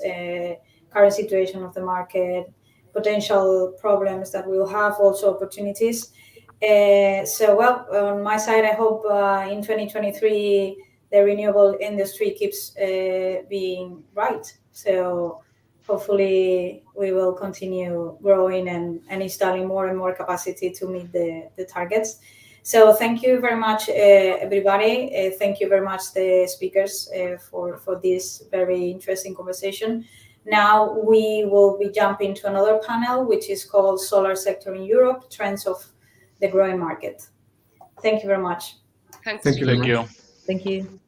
current situation of the market, potential problems that we'll have, also opportunities. So, well, on my side, I hope in 2023 the renewable industry keeps being right. So hopefully we will continue growing and installing more and more capacity to meet the targets. So thank you very much, everybody. Thank you very much, the speakers, for this very interesting conversation. Now we will be jumping to another panel, which is called Solar Sector in Europe, Trends of the Growing Market. Thank you very much. Thanks. Thank you very much. Thank you.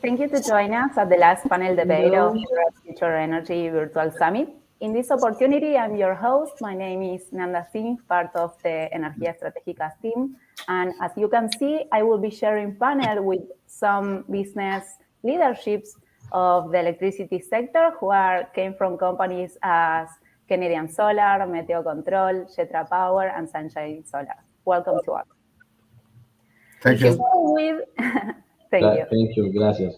Thank you to join us at the last panel debate of Europe's Future Energy Virtual Summit. In this opportunity, I'm your host. My name is Nanda, part of the Energía Estratégicas team. And as you can see, I will be sharing panel with some business leaderships of the electricity sector who came from companies as Canadian Solar, Meteocontrol, Getra Power, and Znshine Solar. Welcome to all. Thank you. Thank you. Thank you. Gracias.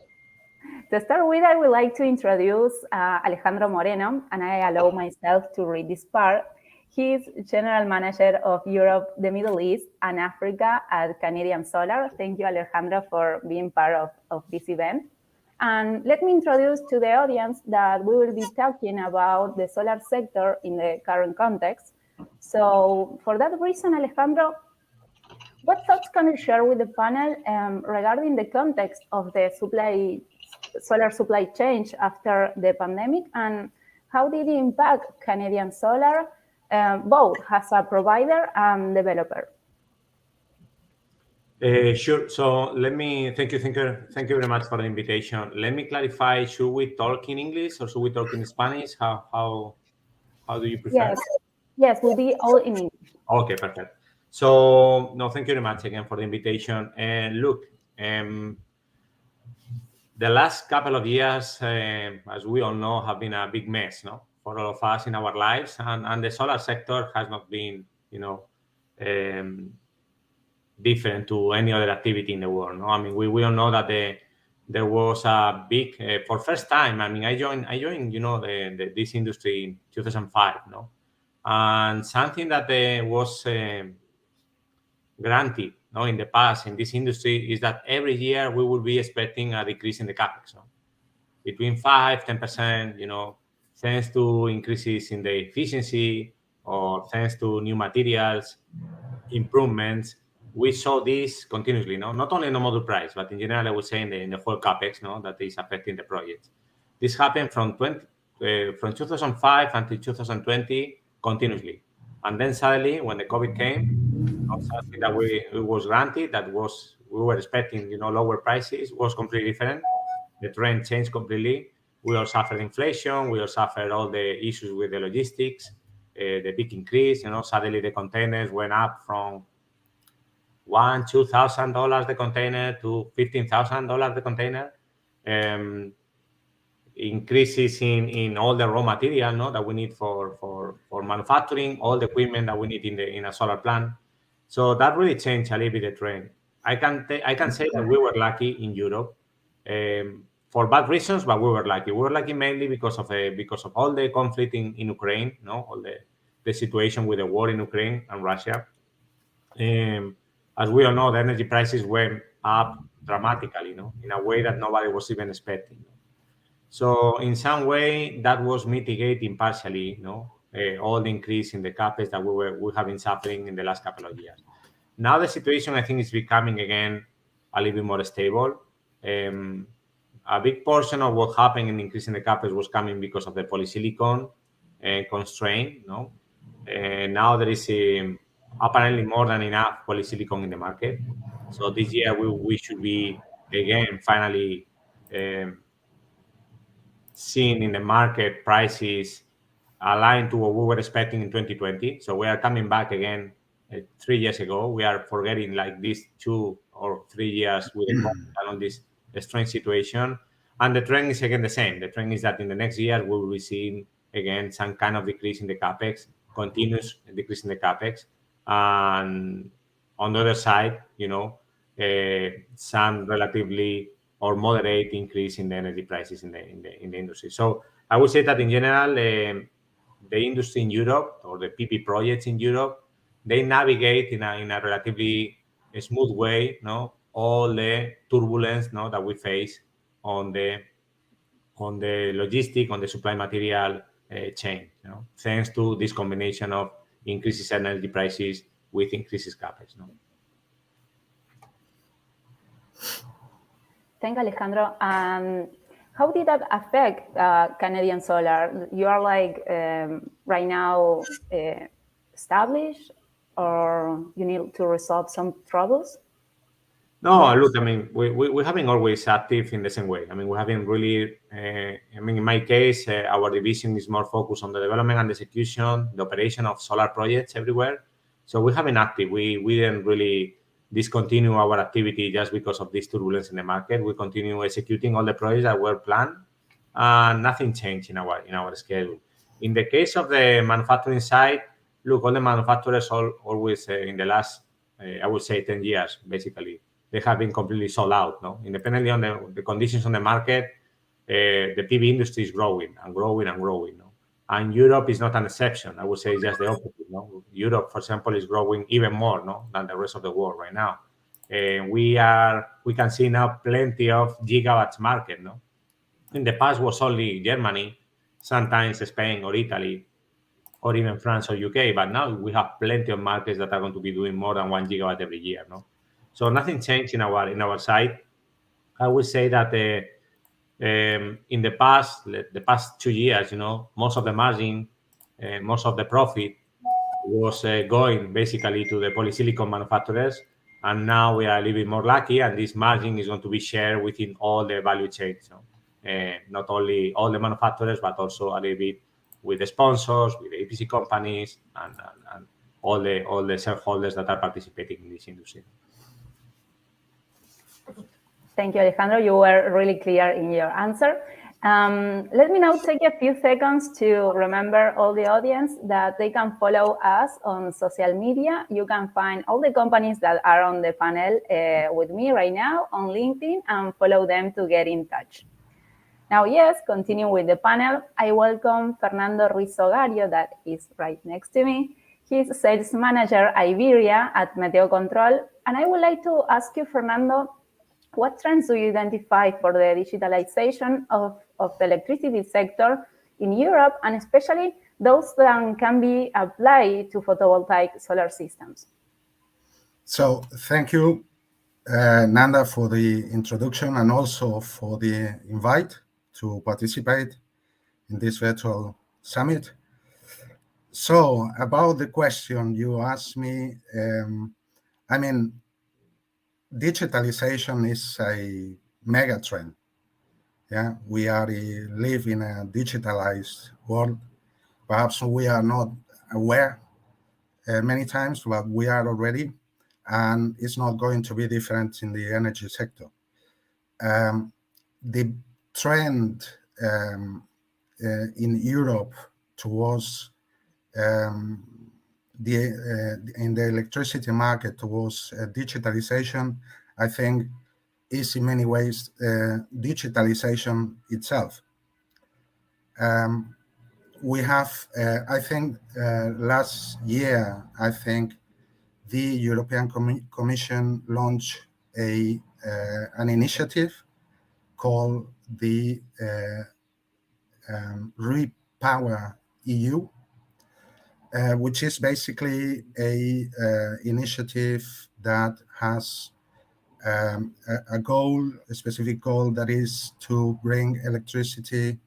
To start with, I would like to introduce Alejandro Moreno, and I allow myself to read this part. He's General Manager of Europe, the Middle East, and Africa at Canadian Solar. Thank you, Alejandro, for being part of this event. And let me introduce to the audience that we will be talking about the solar sector in the current context. So for that reason, Alejandro, what thoughts can you share with the panel regarding the context of the solar supply chain after the pandemic, and how did it impact Canadian solar, both as a provider and developer? Sure. So let me thank you very much for the invitation. Let me clarify: should we talk in English or should we talk in Spanish? How do you prefer? Yes, we'll be all in English. Okay, perfect. So no, thank you very much again for the invitation. And look, the last couple of years, as we all know, have been a big mess, no, for all of us in our lives, and the solar sector has not been, different to any other activity in the world. No, I mean we all know that there was a big for first time. I mean I joined this industry in 2005. No, and something that was granted in the past in this industry is that every year we will be expecting a decrease in the capex, between 5-10%. Thanks to increases in the efficiency or thanks to new materials improvements. We saw this continuously, not only in the module price, but in general, I would say in the whole capex, that is affecting the project. This happened from 2005 until 2020 continuously, and then suddenly, when the COVID came, something that it was granted that we were expecting, lower prices, was completely different. The trend changed completely. We all suffered inflation. We all suffered all the issues with the logistics, the big increase. Suddenly the containers went up from $1,000-$2,000 the container to $15,000 the container. Increases in all the raw material that we need for manufacturing, all the equipment that we need in a solar plant. So that really changed a little bit the trend. I can say that we were lucky in Europe for bad reasons, but we were lucky. We were lucky mainly because of all the conflict in Ukraine, all the situation with the war in Ukraine and Russia. As we all know, the energy prices went up dramatically, in a way that nobody was even expecting. So in some way, that was mitigating partially, all the increase in the capex that we have been suffering in the last couple of years. Now the situation, I think, is becoming again a little bit more stable. A big portion of what happened in increasing the capex was coming because of the polysilicon constraint. Now there is apparently more than enough polysilicon in the market. So this year we should be again finally seeing in the market prices aligned to what we were expecting in 2020. So we are coming back again 3 years ago. We are forgetting like these 2 or 3 years with on this strange situation. And the trend is again the same. The trend is that in the next year we will be seeing again some kind of decrease in the capex, continuous decrease in the capex. And on the other side, some relatively or moderate increase in the energy prices in the industry. So I would say that in general, the industry in Europe or the PP projects in Europe, they navigate in a relatively smooth way, all the turbulence that we face on the logistic, on the supply material chain, thanks to this combination of increases in energy prices with increases capex. Thank you, Alejandro. How did that affect Canadian solar? You are right now established, or you need to resolve some troubles? No, look, I mean, we have been always active in the same way. I mean, we haven't really, in my case, our division is more focused on the development and execution, the operation of solar projects everywhere. So we have been active. We didn't really discontinue our activity just because of this turbulence in the market. We continue executing all the projects that were planned, and nothing changed in our schedule. In the case of the manufacturing side, look, all the manufacturers always in the last, I would say 10 years, basically, they have been completely sold out. Independently on the conditions on the market, the PV industry is growing and growing and growing. And Europe is not an exception. I would say just the opposite. Europe, for example, is growing even more than the rest of the world right now. We can see now plenty of gigawatts market. in the past was only Germany, sometimes Spain or Italy, or even France or UK, but now we have plenty of markets that are going to be doing more than 1 gigawatt every year. No, so nothing changed in our side. I would say that in the past 2 years, most of the margin, most of the profit was going basically to the polysilicon manufacturers, and now we are a little bit more lucky, and this margin is going to be shared within all the value chain. So not only all the manufacturers, but also a little bit with the sponsors, with the EPC companies, and all the shareholders that are participating in this industry. Thank you, Alejandro. You were really clear in your answer. Let me now take a few seconds to remember all the audience that they can follow us on social media. You can find all the companies that are on the panel with me right now on LinkedIn and follow them to get in touch. Now, yes, continue with the panel. I welcome Fernando Ruiz Ogarrio, that is right next to me. He's sales manager Iberia at Meteocontrol. And I would like to ask you, Fernando, what trends do you identify for the digitalization of the electricity sector in Europe, and especially those that can be applied to photovoltaic solar systems? So thank you, Nanda, for the introduction and also for the invite to participate in this virtual summit. So about the question you asked me, I mean, digitalization is a mega trend. Yeah, we live in a digitalized world. Perhaps we are not aware many times, but we are already, and it's not going to be different in the energy sector. The trend in Europe towards in the electricity market towards digitalization, I think, is in many ways digitalization itself. We have, I think, last year, I think the European Commission launched an initiative called the Repower EU, which is basically a initiative that has a goal, a specific goal, that is to bring electricity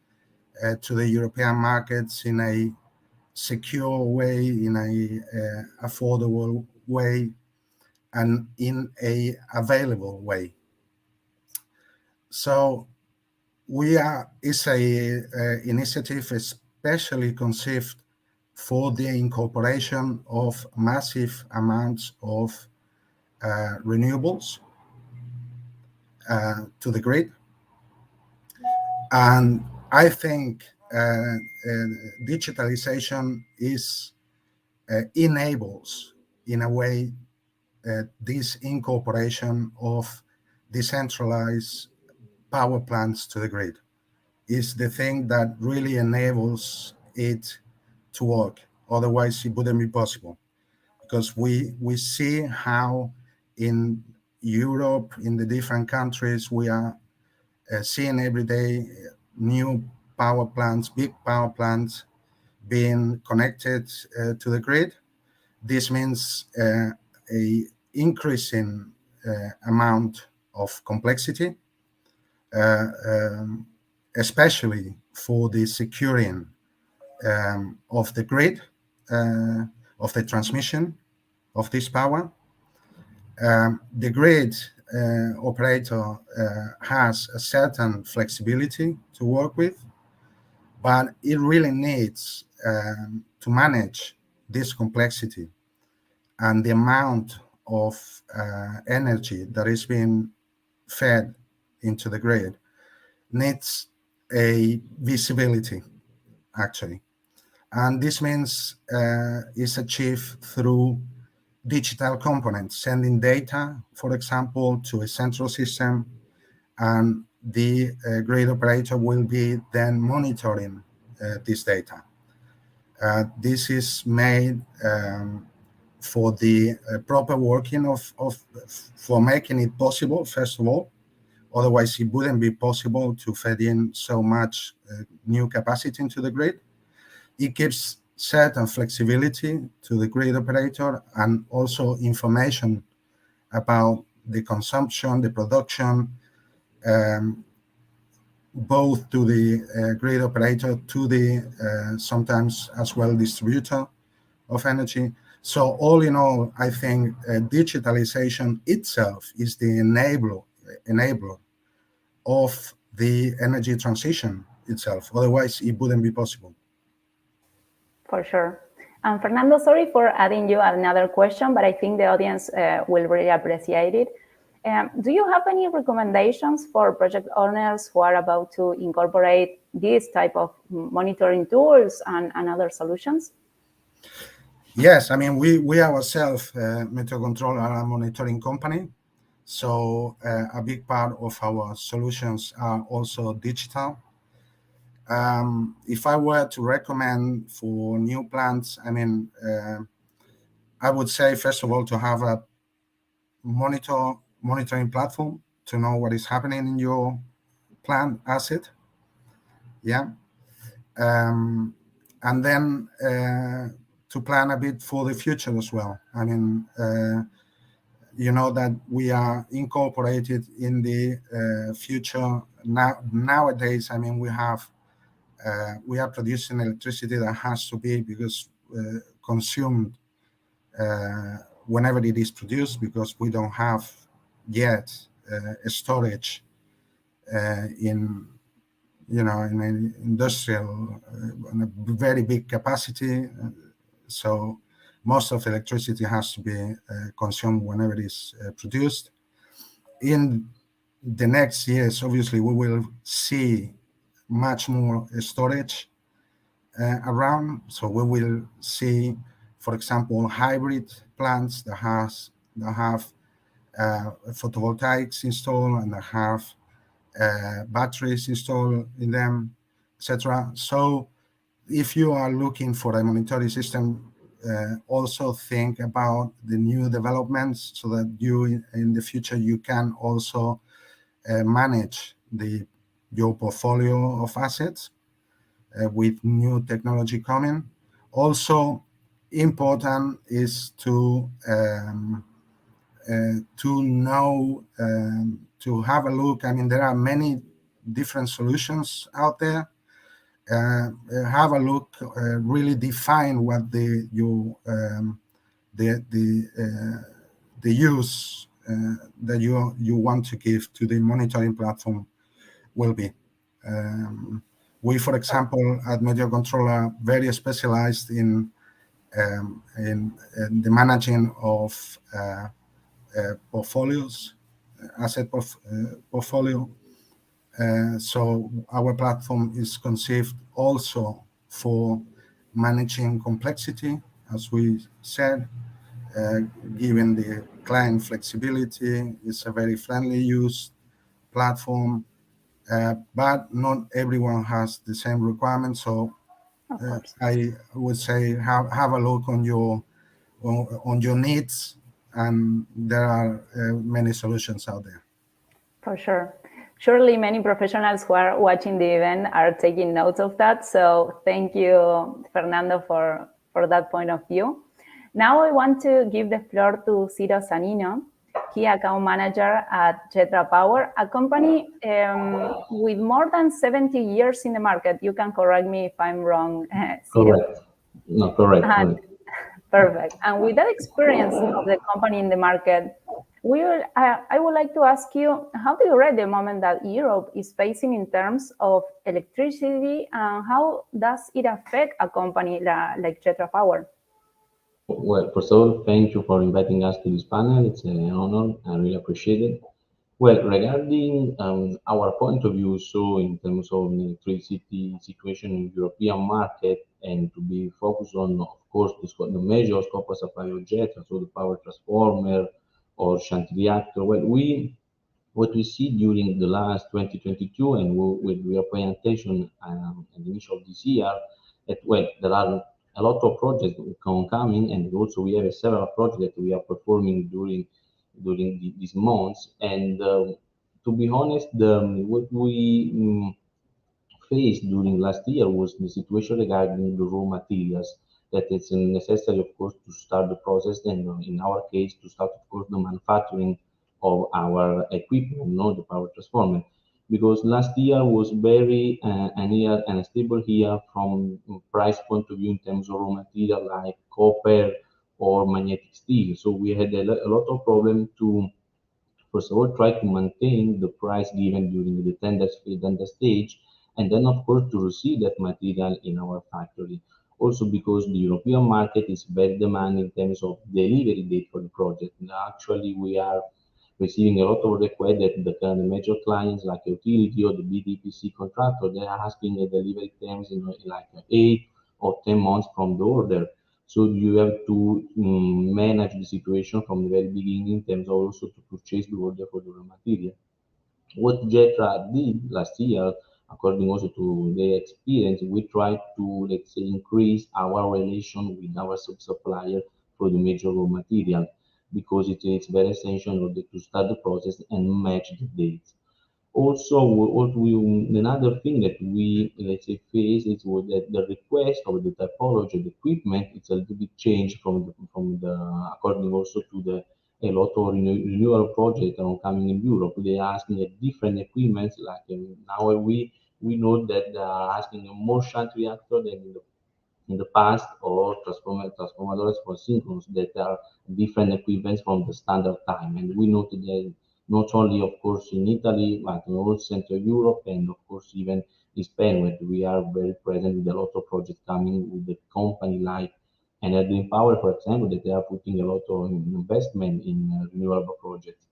to the European markets in a secure way, in a affordable way, and in a available way. So it's a initiative especially conceived for the incorporation of massive amounts of renewables to the grid. And I think digitalization enables, in a way, this incorporation of decentralized power plants to the grid is the thing that really enables it to work. Otherwise, it wouldn't be possible, because we see how in Europe, in the different countries, we are seeing every day new power plants, big power plants being connected to the grid. This means a increasing amount of complexity, especially for the securing of the grid, of the transmission of this power. The grid operator has a certain flexibility to work with, but it really needs to manage this complexity and the amount of energy that is being fed into the grid needs a visibility, actually. And this means it's achieved through digital components, sending data, for example, to a central system, and the grid operator will be then monitoring this data. This is made for the proper working for making it possible, first of all, Otherwise, it wouldn't be possible to feed in so much new capacity into the grid. It gives certain flexibility to the grid operator and also information about the consumption, the production, both to the grid operator, to the sometimes as well distributor of energy. So all in all, I think digitalization itself is the enabler of the energy transition itself. Otherwise, it wouldn't be possible. For sure. And Fernando, sorry for adding you another question, but I think the audience will really appreciate it. Do you have any recommendations for project owners who are about to incorporate this type of monitoring tools and other solutions? Yes, I mean, we ourselves, Meteocontrol, are a monitoring company. So a big part of our solutions are also digital. If I were to recommend for new plants, I mean, I would say, first of all, to have a monitoring platform to know what is happening in your plant asset. Yeah. And then to plan a bit for the future as well. I mean, you know that we are incorporated in the future nowadays. I mean, we are producing electricity that has to be consumed whenever it is produced, because we don't have yet storage in an industrial, in a very big capacity. So most of the electricity has to be consumed whenever it is produced. In the next years, obviously, we will see much more storage around. So we will see, for example, hybrid plants that have photovoltaics installed and that have batteries installed in them, etc. So if you are looking for a monitoring system, also think about the new developments so that you in the future you can also manage your portfolio of assets with new technology coming. Also important is to know, to have a look. I mean, there are many different solutions out there. Have a look, really define what the use that you want to give to the monitoring platform will be. We, for example, at Meteocontrol are very specialized in the managing of portfolios, asset portfolio. So our platform is conceived also for managing complexity, as we said, given the client flexibility. It's a very friendly use platform, but not everyone has the same requirements. So I would say have a look on your needs, and there are many solutions out there. For sure. Surely many professionals who are watching the event are taking notes of that. So thank you, Fernando, for that point of view. Now I want to give the floor to Ciro Sannino, key account manager at Getra Power, a company with more than 70 years in the market. You can correct me if I'm wrong, Ciro. Correct. No, correct. Perfect. And with that experience of the company in the market, I would like to ask you, how do you rate the moment that Europe is facing in terms of electricity, and how does it affect a company like Getra Power? Well, first of all, thank you for inviting us to this panel. It's an honor. I really appreciate it. Well, regarding our point of view, so in terms of electricity situation in European market, and to be focused on, of course, the major scope of supply of Getra, so the power transformer or shunt reactor. Well, what we see during the last 2022, and with your presentation at the initial of this year, that there are a lot of projects coming, and also we have several projects that we are performing during these months, and to be honest, what we faced during last year was the situation regarding the raw materials, that it's necessary, of course, to start the process, and in our case, to start, of course, the manufacturing of our equipment, the power transformer, because last year was very an unstable year from price point of view in terms of raw material like copper or magnetic steel. So we had a lot of problem to, first of all, try to maintain the price given during the tender stage, and then, of course, to receive that material in our factory. Also, because the European market is very demanding in terms of delivery date for the project. Now, actually, we are receiving a lot of requests that the major clients like utility or the BTPC contractor, they are asking a delivery terms in like 8 or 10 months from the order. So you have to manage the situation from the very beginning in terms of also to purchase the order for the raw material. What Getra did last year, according also to their experience, we tried to, let's say, increase our relation with our sub-supplier for the major raw material, because it's very essential in order to start the process and match the dates. Also, another thing that we, let's say, face is that the request of the typology of the equipment, it's a little bit changed from the according also to the a lot of renewal projects are coming in Europe. They are asking a different equipment. Like now we know that they are asking a more shunt reactor than in the past, or transformers for synchronous, that are different equipments from the standard time. And we noted that not only, of course, in Italy, but in all Central Europe, and of course even in Spain, where we are very present with a lot of projects coming with the company like Energy Power, for example, that they are putting a lot of investment in renewable projects.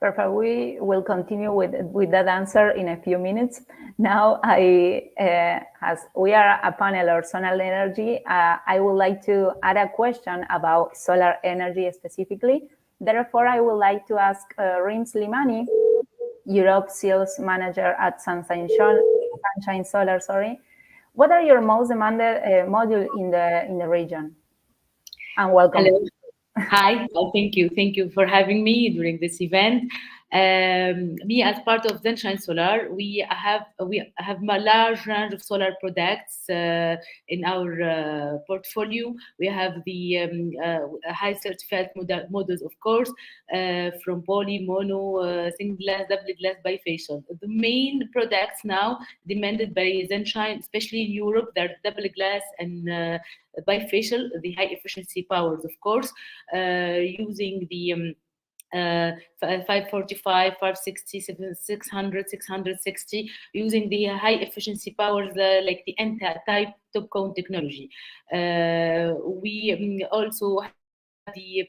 Perfect. We will continue with that answer in a few minutes. Now, as we are a panel on solar energy, I would like to add a question about solar energy specifically. Therefore, I would like to ask Ruiz Slimani, Europe Sales Manager at Znshine Solar. What are your most demanded module in the region? And welcome. Hello. Hi, thank you for having me during this event. Me, as part of Znshine Solar, we have a large range of solar products in our portfolio. We have the high certified models, of course, from poly, mono, single glass, double glass, bifacial. The main products now demanded by Znshine, especially in Europe, they're double glass and bifacial, the high efficiency powers, of course, using the 545, 560, 600, 660, using the high efficiency powers like the N-type top cone technology. We also have the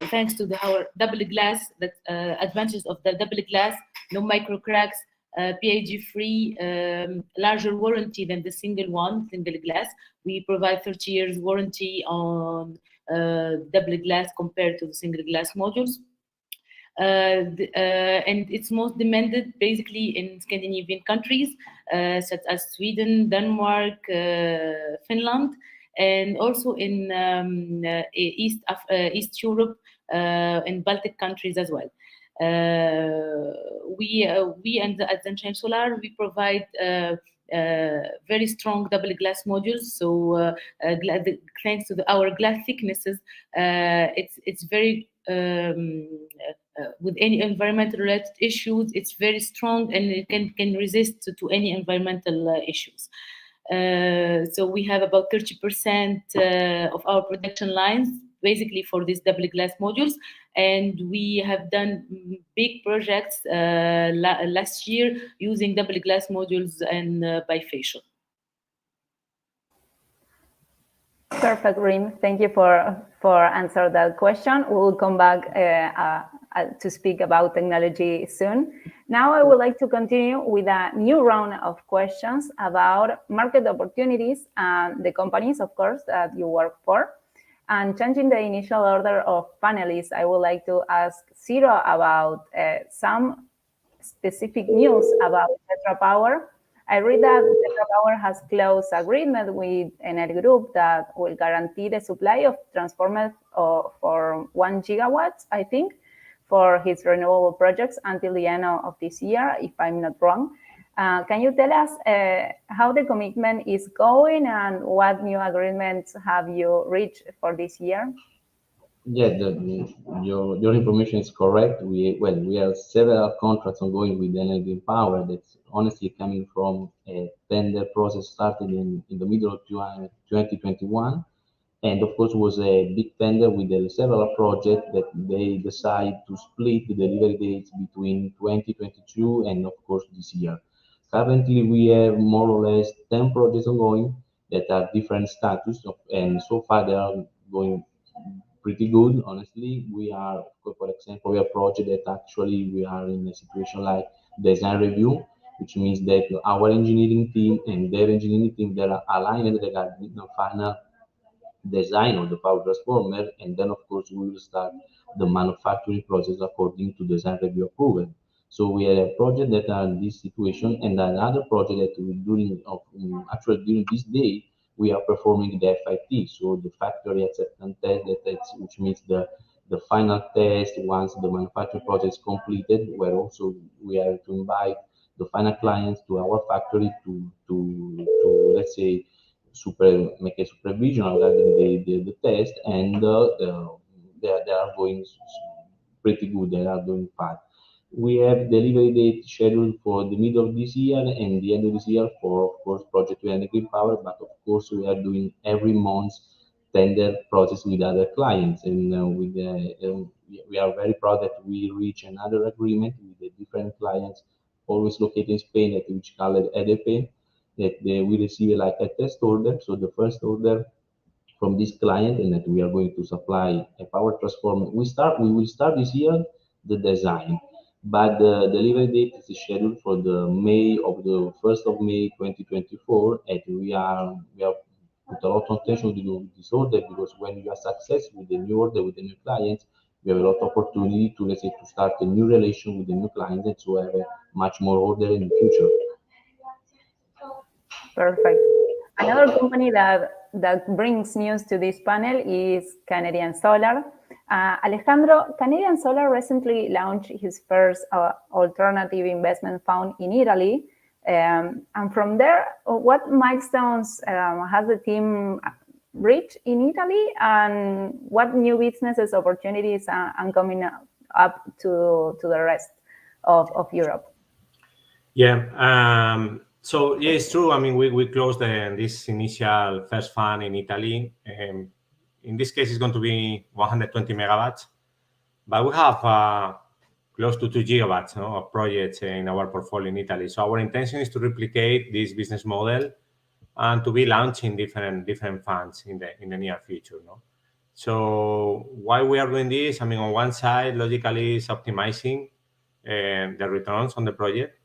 thanks to our double glass, that advantages of the double glass, no micro cracks, PAG-free, larger warranty than the single glass. We provide 30 years warranty on double glass compared to the single glass modules. And it's most demanded basically in Scandinavian countries such as Sweden, Denmark, Finland, and also in East Europe and Baltic countries as well. We and at Znshine Solar, we provide very strong double glass modules. So thanks to our glass thicknesses, it's very with any environmental related issues, it's very strong and it can resist to any environmental issues. So we have about 30% of our production lines basically for these double glass modules, and we have done big projects last year using double glass modules and bifacial. Perfect, Rim. Thank you for answering that question. We will come back to speak about technology soon. Now I would like to continue with a new round of questions about market opportunities and the companies, of course, that you work for. And changing the initial order of panelists, I would like to ask Ciro about some specific news about Getra Power. I read that Getra Power has closed agreement with Enel Group that will guarantee the supply of transformers for 1 gigawatt, I think, for his renewable projects until the end of this year, if I'm not wrong. Can you tell us how the commitment is going and what new agreements have you reached for this year? Yeah, your information is correct. We have several contracts ongoing with Energy Power that's honestly coming from a tender process started in the middle of 2021. And of course, was a big tender with several projects that they decide to split the delivery dates between 2022 and of course this year. Currently, we have more or less 10 projects ongoing that are different status, and so far they are going pretty good. Honestly, we are, for example, we have a project that actually we are in a situation like design review, which means that our engineering team and their engineering team, they are aligned regarding the final design of the power transformer, and then of course we will start the manufacturing process according to design review approval. So we have a project that are in this situation, and another project that we actually during this day we are performing the FIT, so the factory acceptance test, which means the final test once the manufacturing process is completed, where also we have to invite the final clients to our factory to let's say make a supervision regarding the test, and they are going pretty good. They are doing fine. We have delivery date scheduled for the middle of this year and the end of this year for, of course, Project Energy Power. But of course, we are doing every month tender process with other clients, and we are very proud that we reach another agreement with the different clients, always located in Spain, at which called EDP, that we receive like a test order. So the first order from this client, and that we are going to supply a power transformer. We will start this year the design, but the delivery date is scheduled for the 1st of May 2024, and we have put a lot of attention to this order, because when you are successful with the new order with the new clients, we have a lot of opportunity to, let's say, to start a new relation with the new clients, and to have a much more order in the future. Perfect. Another company that brings news to this panel is Canadian Solar. Alejandro, Canadian Solar recently launched his first alternative investment fund in Italy. And from there, what milestones has the team reached in Italy, and what new businesses opportunities are coming up to the rest of Europe? Yeah. So yeah, it's true. I mean, we closed this initial first fund in Italy. In this case, it's going to be 120 megawatts, but we have close to 2 gigawatts of projects in our portfolio in Italy. So our intention is to replicate this business model and to be launching different funds in the near future. So why we are doing this? I mean, on one side, logically, is optimizing the returns on the project.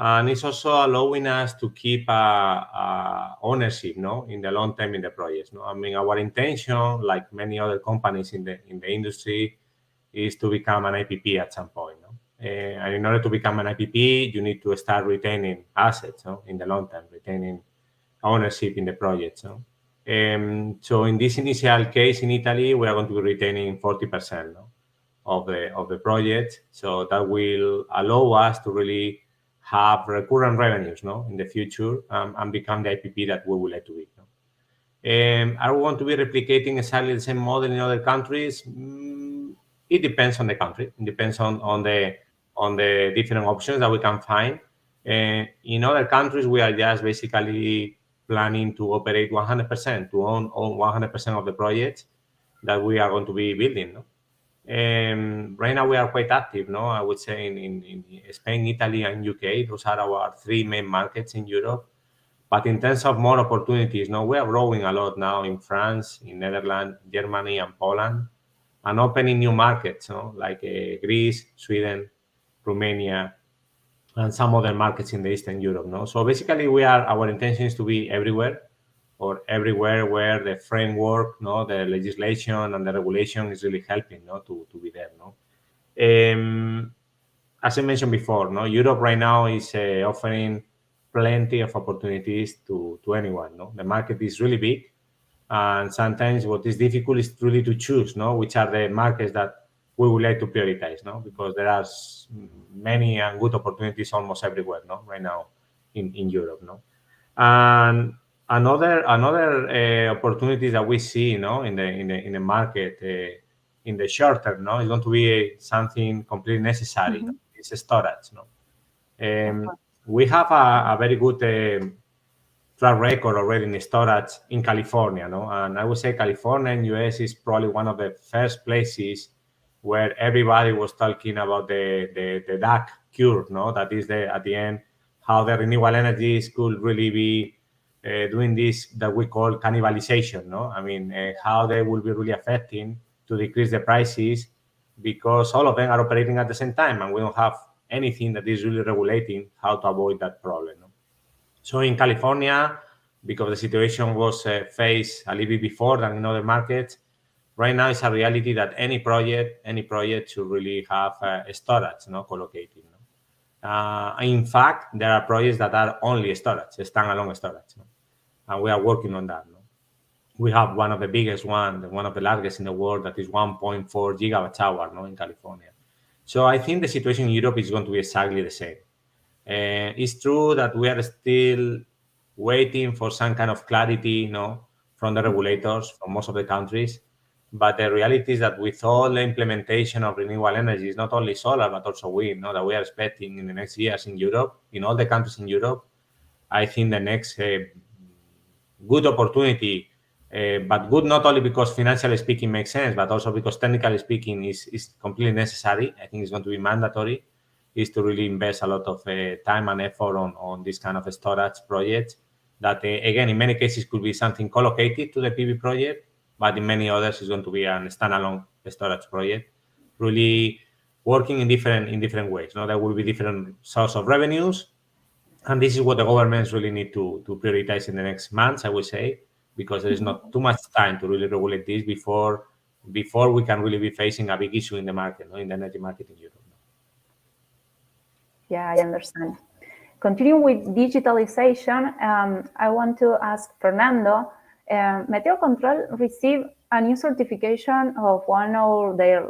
And it's also allowing us to keep ownership, in the long term in the projects. I mean, our intention, like many other companies in the industry, is to become an IPP at some point. And in order to become an IPP, you need to start retaining assets, in the long term, retaining ownership in the project. So in this initial case in Italy, we are going to be retaining 40% of the project. So that will allow us to really have recurrent revenues, in the future, and become the IPP that we would like to be. I want to be replicating exactly the same model in other countries. It depends on the country. It depends on the different options that we can find. In other countries, we are just basically planning to operate 100%, to own 100% of the projects that we are going to be building. Right now we are quite active, I would say in Spain, Italy, and UK. Those are our 3 main markets in Europe. But in terms of more opportunities, we are growing a lot now in France, in Netherlands, Germany, and Poland, and opening new markets, like Greece, Sweden, Romania, and some other markets in the Eastern Europe. So basically, our intention is to be everywhere, or everywhere where the framework, the legislation and the regulation is really helping, to be there. As I mentioned before, Europe right now is offering plenty of opportunities to anyone. The market is really big, and sometimes what is difficult is really to choose, which are the markets that we would like to prioritize, no? Because there are many and good opportunities almost everywhere, no? Right now in Europe, no? And another opportunities that we see, no, in the market in the short term, no, is going to be something completely necessary. No? It's storage, no. We have a very good track record already in storage in California, no, and I would say California and US is probably one of the first places where everybody was talking about the DAC curve, no, that is at the end how the renewable energies could really be doing this that we call cannibalization, no? I mean, how they will be really affecting to decrease the prices because all of them are operating at the same time and we don't have anything that is really regulating how to avoid that problem, no? So in California, because the situation was faced a little bit before than in other markets, right now it's a reality that any project should really have storage, no, collocated. No? In fact, there are projects that are only storage, standalone storage, no? And we are working on that. No? We have one of the biggest one of the largest in the world that is 1.4 gigawatt hour, no, in California. So I think the situation in Europe is going to be exactly the same. It's true that we are still waiting for some kind of clarity, no, from the regulators, from most of the countries. But the reality is that with all the implementation of renewable energies, not only solar, but also wind, no, that we are expecting in the next years in Europe, in all the countries in Europe, I think the next good opportunity, but good not only because financially speaking makes sense, but also because technically speaking is completely necessary. I think it's going to be mandatory, is to really invest a lot of time and effort on this kind of storage projects that, again, in many cases could be something collocated to the PV project, but in many others is going to be a standalone storage project, really working in different ways. No, there will be different sources of revenues, and this is what the governments really need to prioritize in the next months, I would say, because there is not too much time to really regulate this before we can really be facing a big issue in the market, no, in the energy market in Europe. No? Yeah, I understand. Continuing with digitalization, I want to ask Fernando, Meteocontrol received a new certification of one of their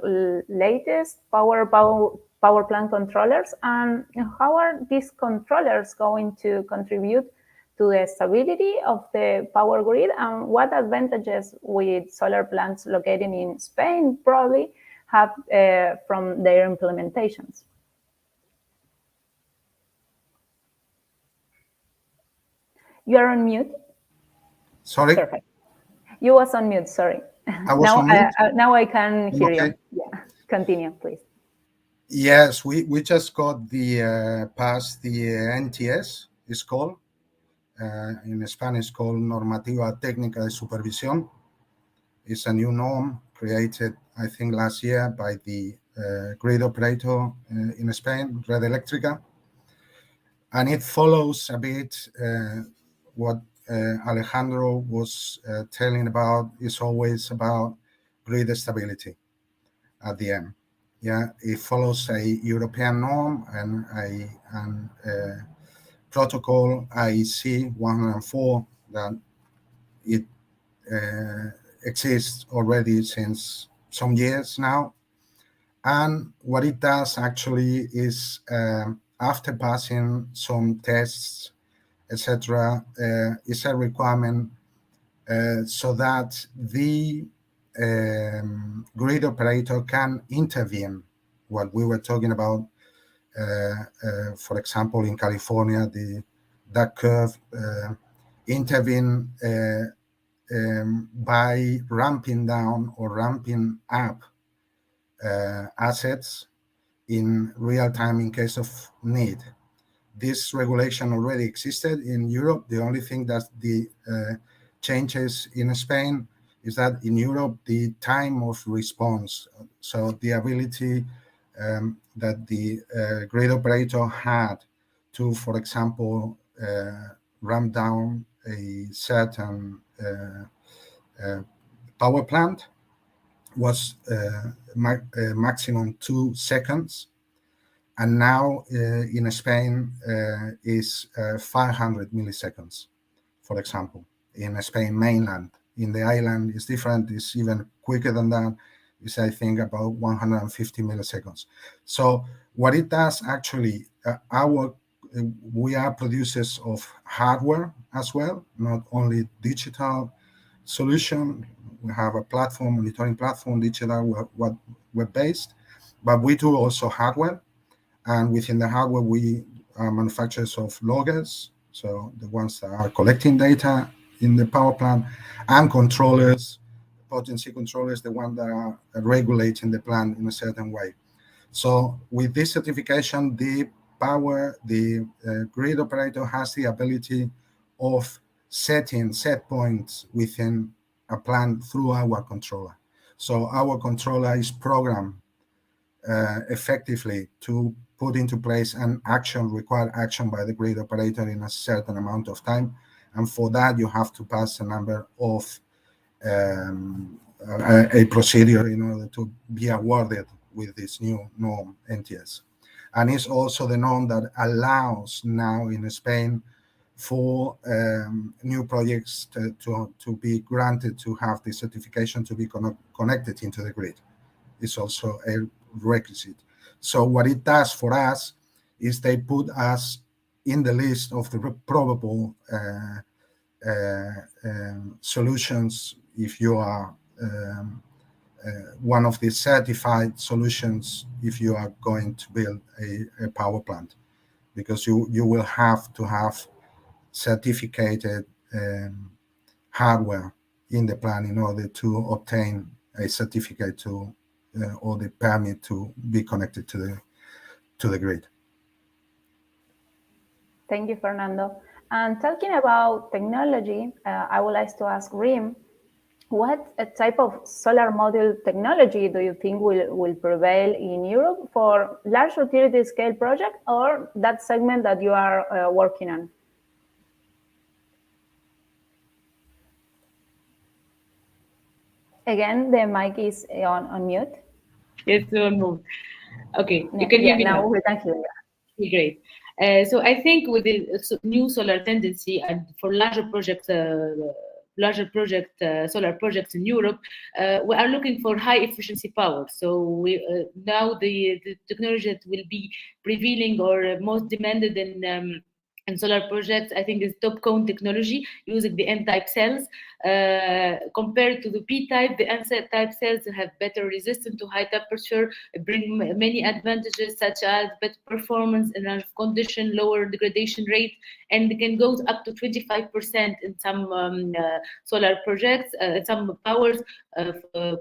latest power plant controllers. And how are these controllers going to contribute to the stability of the power grid? And what advantages with solar plants located in Spain probably have from their implementations? You are on mute. Sorry? Perfect. You was on mute, sorry. I was on mute? Now I can hear Okay. you. Yeah, continue, please. Yes, we just got the past the NTS, it's called. In Spanish called Normativa Técnica de Supervisión. It's a new norm created, I think, last year by the grid operator in Spain, Red Eléctrica. And it follows a bit what Alejandro was telling about. Is always about grid stability at the end. Yeah, it follows a European norm and a protocol IEC 104 that it exists already since some years now. And what it does actually is after passing some tests, etc., is a requirement so that the grid operator can intervene. What we were talking about, for example, in California, that curve intervene by ramping down or ramping up assets in real time in case of need. This regulation already existed in Europe. The only thing that the changes in Spain is that in Europe, the time of response, so the ability that the grid operator had to, for example, ramp down a certain power plant was maximum 2 seconds. And now in Spain is 500 milliseconds, for example, in Spain mainland. In the island, it's different, it's even quicker than that. is I think about 150 milliseconds. So what it does actually, we are producers of hardware as well, not only digital solution. We have a platform, monitoring platform, digital, web-based, but we do also hardware. And within the hardware, we are manufacturers of loggers, so the ones that are collecting data in the power plant, and controllers, potency controllers, the ones that are regulating the plant in a certain way. So with this certification, the grid operator has the ability of setting set points within a plant through our controller. So our controller is programmed effectively to put into place an required action by the grid operator in a certain amount of time. And for that, you have to pass a number of a procedure in order to be awarded with this new norm, NTS. And it's also the norm that allows now in Spain for new projects to be granted to have the certification to be connected into the grid. It's also a requisite. So what it does for us is they put us in the list of the probable solutions if you are one of the certified solutions if you are going to build a power plant, because you will have to have certificated hardware in the plant in order to obtain a certificate to or the permit to be connected to the grid. Thank you, Fernando. And talking about technology, I would like to ask Rim, what type of solar module technology do you think will prevail in Europe for large utility scale project, or that segment that you are working on? Again, the mic is on mute. It's on mute. Okay, you can hear me now. We can hear you. Great. So I think with the new solar tendency and for larger projects, solar projects in Europe, we are looking for high efficiency power. So now the technology that will be prevailing or most demanded in solar projects, I think, is top cone technology using the N-type cells. Compared to the P-type, the N-type cells have better resistance to high temperature, bring many advantages such as better performance in a condition, lower degradation rate, and it can go up to 25% in some solar projects, some powers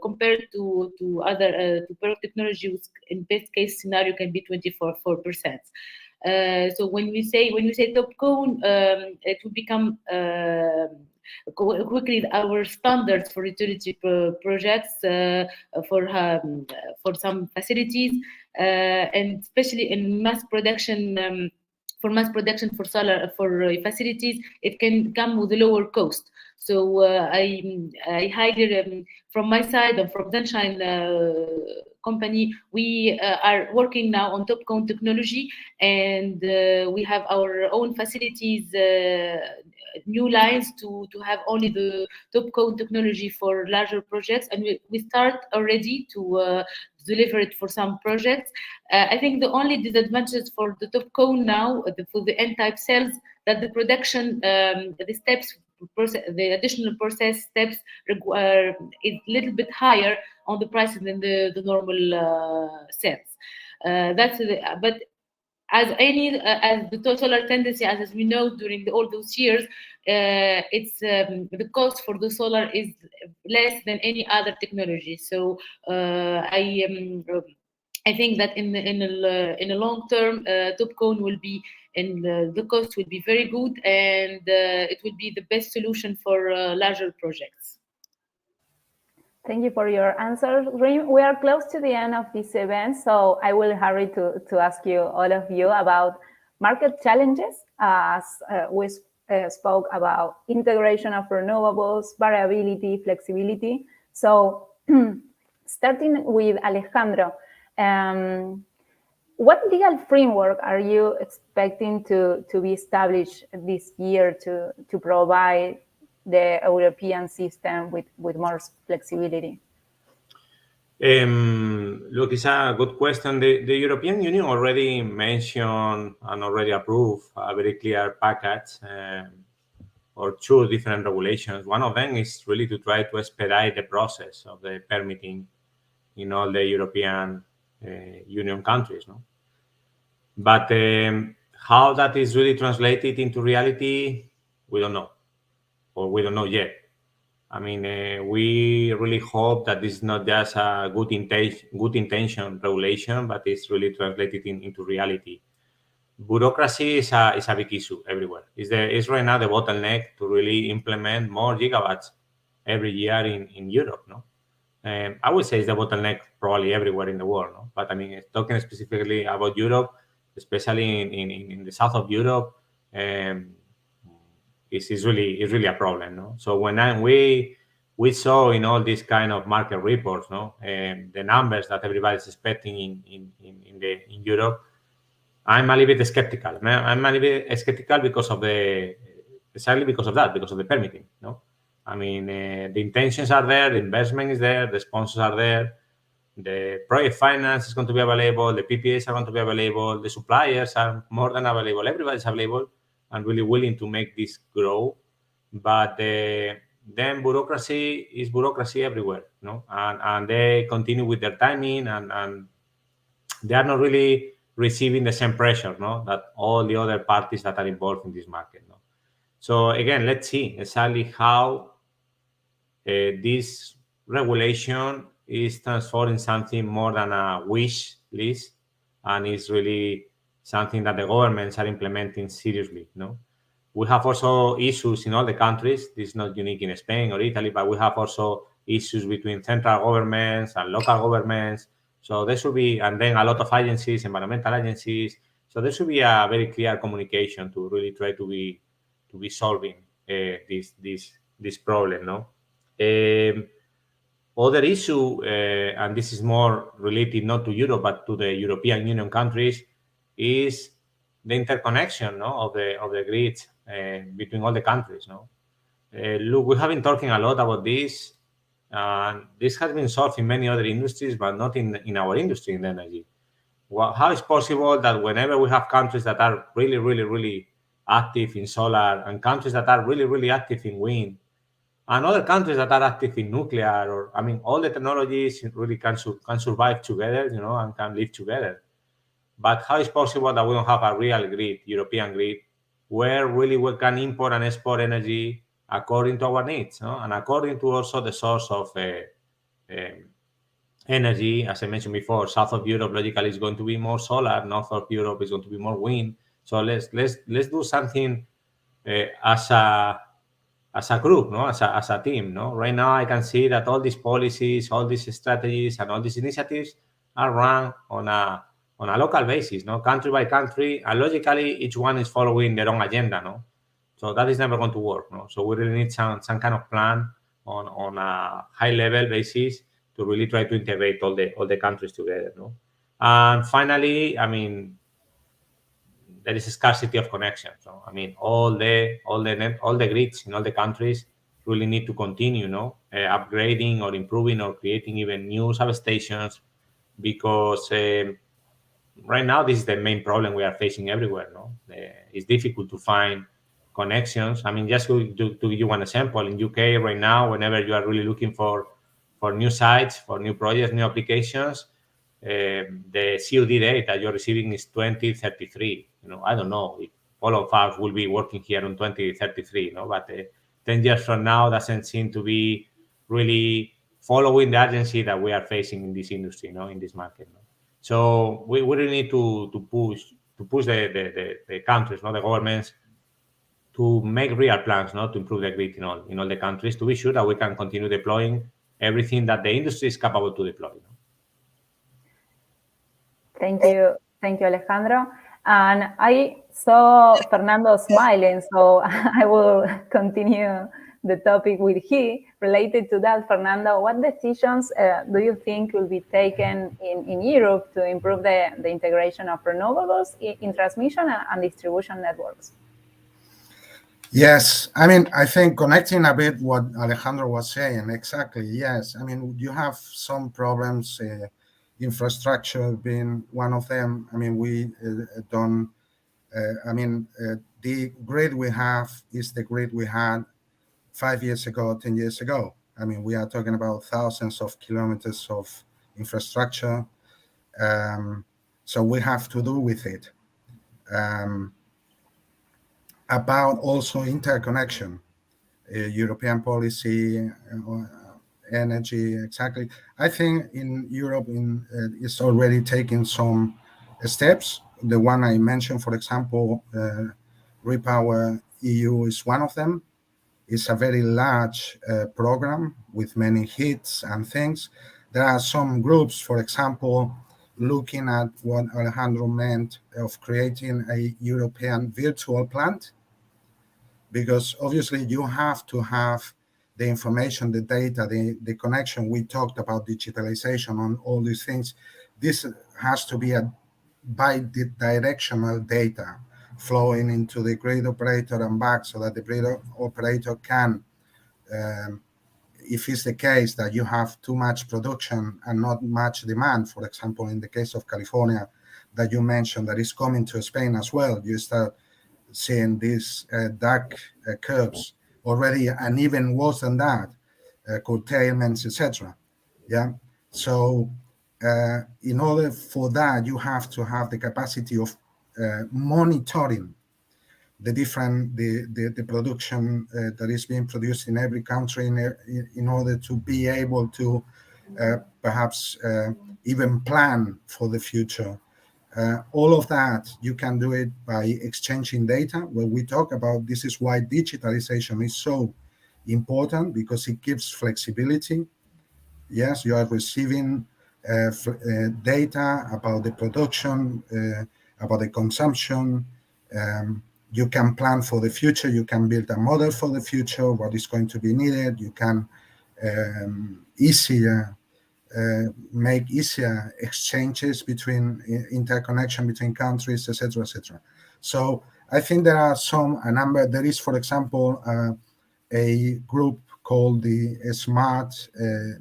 compared to other technology, which in best case scenario can be 24%. So when you say top cone, it will become quickly our standards for utility projects for some facilities, and especially in mass production. For mass production for solar facilities, it can come with a lower cost. So I highly, from my side and from Znshine company, we are working now on top cone technology, and we have our own facilities, new lines to have only the top cone technology for larger projects, and we start already to deliver it for some projects. I think the only disadvantage for the top cone now, for the N-type cells, that the production, the steps, the additional process steps is a little bit higher on the prices than the normal cells. But as the solar tendency, as we know during all those years, it's the cost for the solar is less than any other technology. So I think that in a long term, top cone will be, and the cost will be very good, and it will be the best solution for larger projects. Thank you for your answers, Rim. We are close to the end of this event, so I will hurry to ask you, all of you, about market challenges, as we spoke about integration of renewables, variability, flexibility. So starting with Alejandro, what legal framework are you expecting to be established this year to provide the European system with more flexibility? Look, it's a good question. The European Union already mentioned and already approved a very clear package or two different regulations. One of them is really to try to expedite the process of the permitting in all the European Union countries. No? But how that is really translated into reality, we don't know, or we don't know yet. I mean, we really hope that this is not just a good intention regulation, but it's really translated into reality. Bureaucracy is a big issue everywhere. It's right now the bottleneck to really implement more gigawatts every year in Europe. No, I would say it's the bottleneck probably everywhere in the world. No, but I mean, talking specifically about Europe, especially in the south of Europe. Is really a problem, no? So when we saw in all these kind of market reports, no, the numbers that everybody's expecting in Europe, I'm a little bit skeptical. I'm a little bit skeptical because of exactly because of that, because of the permitting, no. I mean, the intentions are there, the investment is there, the sponsors are there, the project finance is going to be available, the PPAs are going to be available, the suppliers are more than available, everybody's available and really willing to make this grow, but then bureaucracy is bureaucracy everywhere, no? And they continue with their timing, and they are not really receiving the same pressure, no, that all the other parties that are involved in this market, no. So again, let's see exactly how this regulation is transforming something more than a wish list, and is really something that the governments are implementing seriously. No, we have also issues in all the countries. This is not unique in Spain or Italy, but we have also issues between central governments and local governments. So there should be, and then a lot of agencies, environmental agencies. So there should be a very clear communication to really try to be solving this problem. No. Other issue, and this is more related not to Europe but to the European Union countries, is the interconnection, no, of the grids between all the countries. No, look, we have been talking a lot about this, and this has been solved in many other industries, but not in our industry, in the energy. Well, how is possible that whenever we have countries that are really, really, really active in solar, and countries that are really, really active in wind, and other countries that are active in nuclear, or I mean, all the technologies really can survive together, you know, and can live together. But how is possible that we don't have a real grid, European grid, where really we can import and export energy according to our needs, no? And according to also the source of energy, as I mentioned before, south of Europe logically is going to be more solar, north of Europe is going to be more wind. So let's do something as a group, no, as a team, no. Right now, I can see that all these policies, all these strategies, and all these initiatives are run on a local basis, no, country by country, and logically each one is following their own agenda, no. So that is never going to work, no. So we really need some kind of plan on a high level basis to really try to integrate all the countries together, no. And finally, I mean, there is a scarcity of connection. So I mean, all the grids in all the countries really need to continue, upgrading or improving or creating even new substations, because right now this is the main problem we are facing everywhere. It's difficult to find connections. I mean, just to give you one example, in UK right now, whenever you are really looking for new sites, for new projects, new applications, the COD date that you're receiving is 2033. I don't know if all of us will be working here on 2033, but 10 years from now doesn't seem to be really following the urgency that we are facing in this industry, in this market. So we really need to push the countries, the governments, to make real plans, to improve the grid in all the countries, to be sure that we can continue deploying everything that the industry is capable to deploy. Thank you, Alejandro. And I saw Fernando smiling, so I will continue the topic with he. Related to that, Fernando, what decisions do you think will be taken in Europe to improve the integration of renewables in transmission and distribution networks? Yes, I mean, I think connecting a bit what Alejandro was saying, exactly, yes. I mean, you have some problems, infrastructure being one of them. I mean, we don't, the grid we have is the grid we had 5 years ago, 10 years ago. I mean, we are talking about thousands of kilometers of infrastructure. So we have to do with it. About also interconnection, European policy, energy, exactly. I think in Europe is already taking some steps. The one I mentioned, for example, Repower EU is one of them. It's a very large program with many hits and things. There are some groups, for example, looking at what Alejandro meant of creating a European virtual plant, because obviously you have to have the information, the data, the connection. We talked about digitalization on all these things. This has to be a bi-directional data flowing into the grid operator and back, so that the grid operator can, if it's the case that you have too much production and not much demand, for example, in the case of California that you mentioned, that is coming to Spain as well, you start seeing these dark curves already, and even worse than that, curtailments, etc. Yeah. So in order for that, you have to have the capacity of monitoring the different the production that is being produced in every country in order to be able to perhaps even plan for the future. All of that, you can do it by exchanging data. When we talk about this, is why digitalization is so important, because it gives flexibility. Yes, you are receiving data about the production, about the consumption. You can plan for the future. You can build a model for the future, what is going to be needed. You can make easier exchanges between interconnection between countries, etc., etc. So I think there are a number. There is, for example, a group called the Smart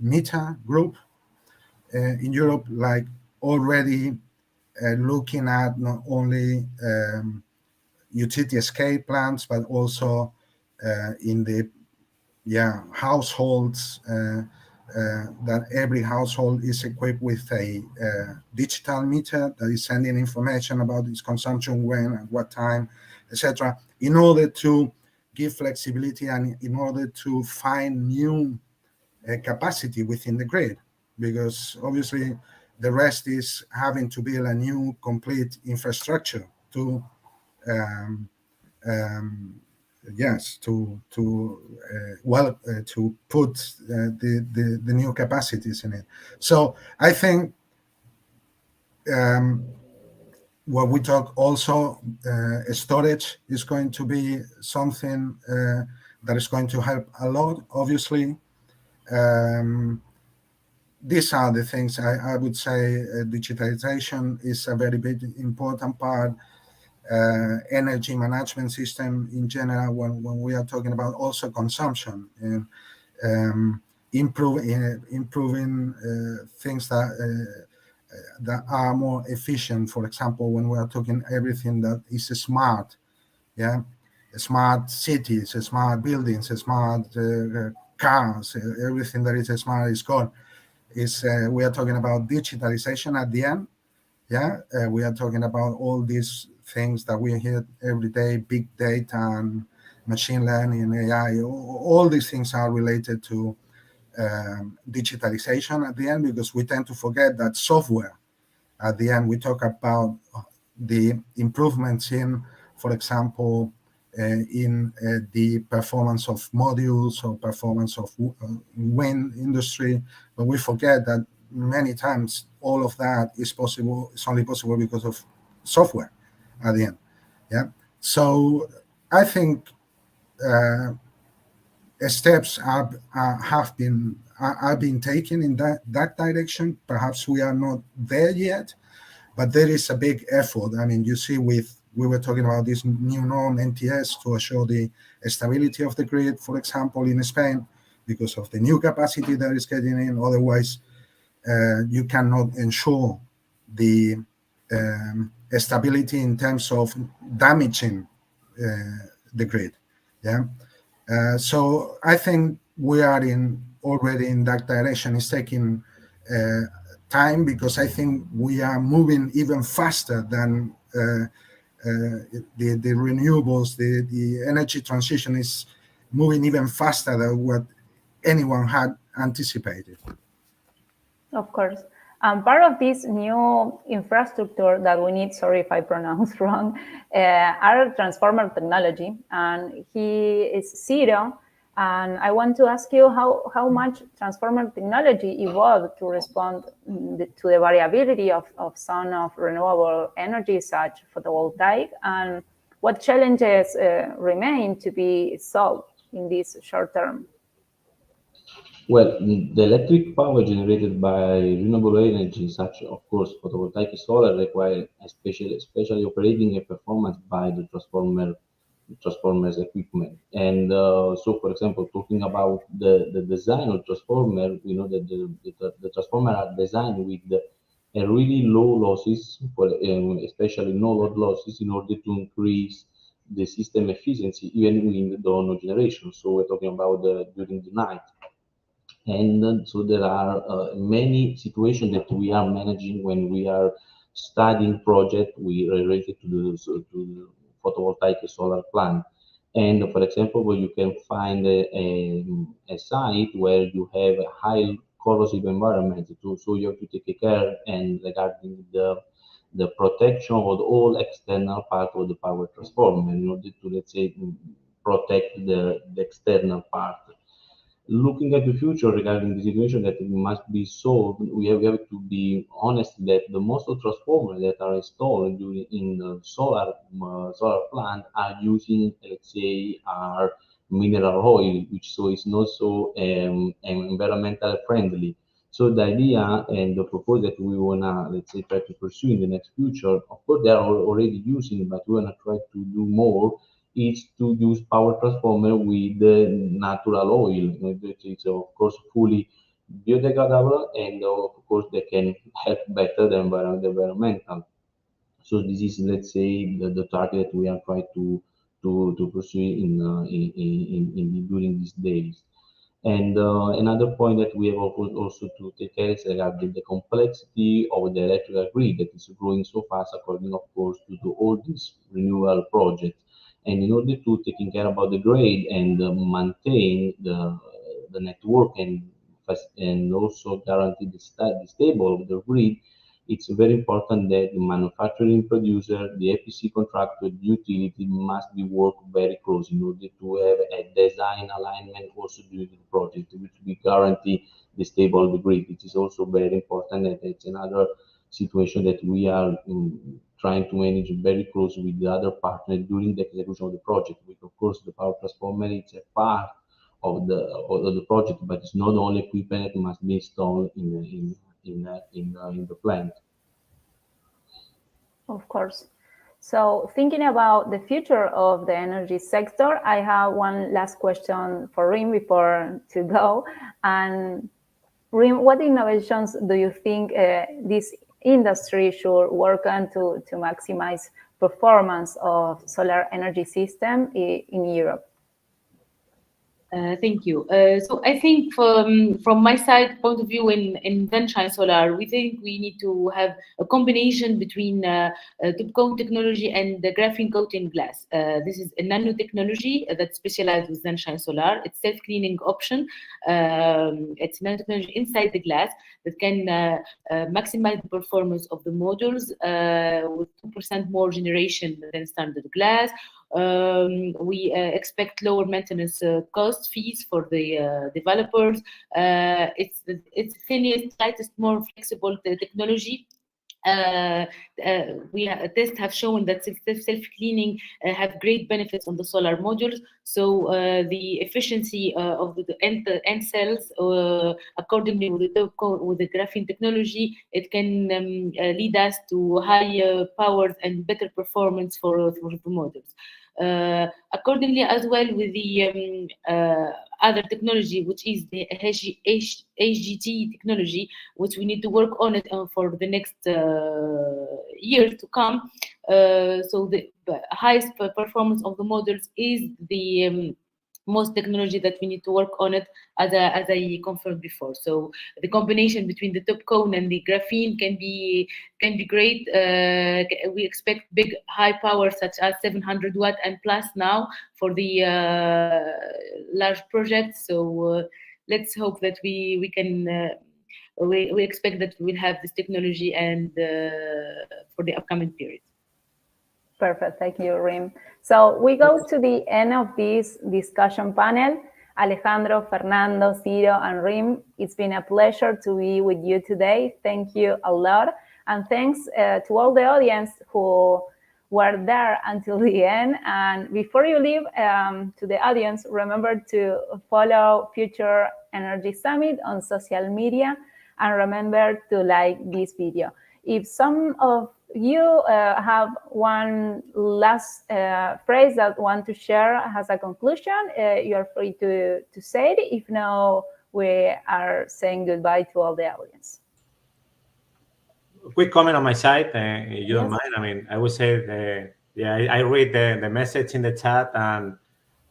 Meter Group in Europe, like already looking at not only utility scale plants, but also in the households, that every household is equipped with a digital meter that is sending information about its consumption, when, at what time, etc., in order to give flexibility and in order to find new capacity within the grid. Because obviously the rest is having to build a new complete infrastructure to to put the new capacities in it. So I think what we talk also, storage is going to be something that is going to help a lot, obviously. These are the things I would say. Digitalization is a very big, important part. Energy management system in general, when we are talking about also consumption and improving things that are more efficient. For example, when we are talking everything that is smart, smart cities, smart buildings, smart cars, everything that is smart is gone. We are talking about digitalization at the end. We are talking about all these things that we hear every day, big data and machine learning and AI. All these things are related to digitalization at the end, because we tend to forget that software at the end. We talk about the improvements in, for example, in the performance of modules or performance of wind industry, but we forget that many times all of that is possible. It's only possible because of software at the end. So I think steps have been taken in that direction. Perhaps we are not there yet, but there is a big effort. I mean, you see with we were talking about this new norm NTS to assure the stability of the grid, for example, in Spain, because of the new capacity that is getting in. Otherwise, you cannot ensure the stability in terms of damaging the grid. Yeah. So I think we are already in that direction. It's taking time, because I think we are moving even faster than the renewables. The energy transition is moving even faster than what anyone had anticipated. Of course. Part of this new infrastructure that we need, sorry if I pronounce wrong, are transformer technology. And he is Ciro. And I want to ask you how much transformer technology evolved to respond to the variability of some of renewable energy, such photovoltaic, and what challenges remain to be solved in this short term? Well, the electric power generated by renewable energy, such of course photovoltaic solar, require especially operating a performance by the transformers equipment. And so, for example, talking about the design of transformer, we know that the transformer are designed with a really low losses, especially no load losses, in order to increase the system efficiency even in the no generation. So we're talking about during the night. And so there are many situations that we are managing when we are studying project related to the photovoltaic solar plant. And for example, where you can find a site where you have a high corrosive environment, so you have to take care and regarding the protection of all external part of the power transformer in order to, let's say, protect the external part. Looking at the future regarding the situation that it must be solved, we have to be honest that the most of transformers that are installed in the solar plant are using, let's say, are mineral oil, which so is not so environmental friendly. So the idea and the proposal that we wanna, let's say, try to pursue in the next future, of course they are already using, but we wanna try to do more, is to use power transformer with natural oil, which is of course fully biodegradable, and of course they can help better the environmental. So this is, let's say, the target we are trying to pursue in during these days. And another point that we have also to take care is regarding the complexity of the electrical grid that is growing so fast, according, of course, to all these renewable projects. And in order to taking care about the grid and maintain the network and also guarantee the stable of the grid, it's very important that the manufacturing producer, the EPC contractor, the utility must be worked very close in order to have a design alignment also during the project, which will guarantee the stable of the grid. It is also very important, that it's another situation that we are trying to manage very close with the other partners during the execution of the project. With, of course, the power transformer, it's a part of the project, but it's not the only equipment that must be installed in the plant. Of course. So thinking about the future of the energy sector, I have one last question for Rim before to go. And Rim, what innovations do you think this industry should work on to maximize performance of solar energy system in Europe? Thank you. So I think from my side point of view in Znshine Solar, we think we need to have a combination between TOPCon technology and the graphene coating glass. This is a nanotechnology that specializes with Znshine Solar. It's self-cleaning option. It's nanotechnology inside the glass that can maximize the performance of the modules with 2% more generation than standard glass. We expect lower maintenance cost fees for the developers. It's the thinest, lightest, more flexible technology. tests have shown that self-cleaning have great benefits on the solar modules. So the efficiency of the end cells, accordingly with the graphene technology, it can lead us to higher powers and better performance for the modules. Accordingly, as well with the other technology, which is the HGT technology, which we need to work on it for the next years to come. So the highest performance of the modules is the most technology that we need to work on it, as I confirmed before. So the combination between the top cone and the graphene can be great. We expect big high power such as 700 watt and plus now for the large projects. So let's hope that we can. We expect that we'll have this technology and for the upcoming period. Perfect, thank you, Rim. So we go to the end of this discussion panel. Alejandro, Fernando, Ciro, and Rim, it's been a pleasure to be with you today. Thank you a lot. And thanks to all the audience who were there until the end. And before you leave, to the audience, remember to follow Future Energy Summit on social media, and remember to like this video. If some of you have one last phrase that want to share as a conclusion, you are free to say it. If no, we are saying goodbye to all the audience. A quick comment on my side, if you don't mind. I mean, I would say, I read the message in the chat, and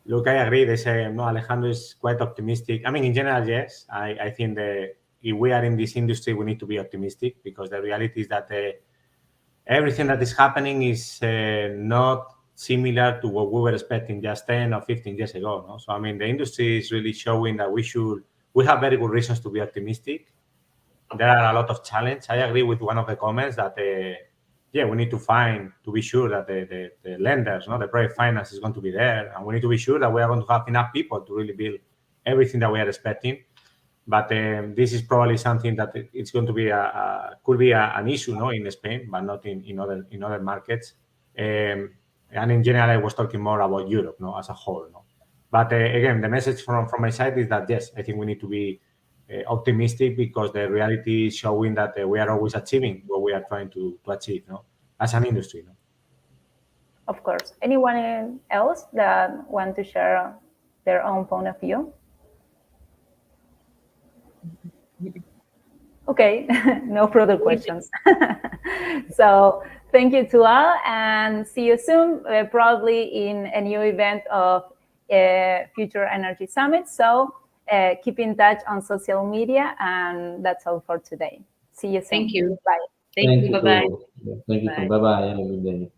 look, I agree. They say, no, Alejandro is quite optimistic. I mean, in general, yes. I think that if we are in this industry, we need to be optimistic, because the reality is that everything that is happening is not similar to what we were expecting just 10 or 15 years ago. No? So, I mean, the industry is really showing that we have very good reasons to be optimistic. There are a lot of challenges. I agree with one of the comments that, we need to be sure that the lenders, the project finance is going to be there. And we need to be sure that we are going to have enough people to really build everything that we are expecting. But this is probably something that it's going to be could be an issue, in Spain, but not in other markets. And in general, I was talking more about Europe, as a whole. But again, the message from my side is that yes, I think we need to be optimistic, because the reality is showing that we are always achieving what we are trying to achieve, as an industry. Of course. Anyone else that want to share their own point of view? Okay, no further questions. So thank you to all, and see you soon, probably in a new event of Future Energy Summit. So keep in touch on social media, and that's all for today. See you soon. Thank you. Bye. Thank you. Bye-bye. Thank you. Bye-bye. Have a good day.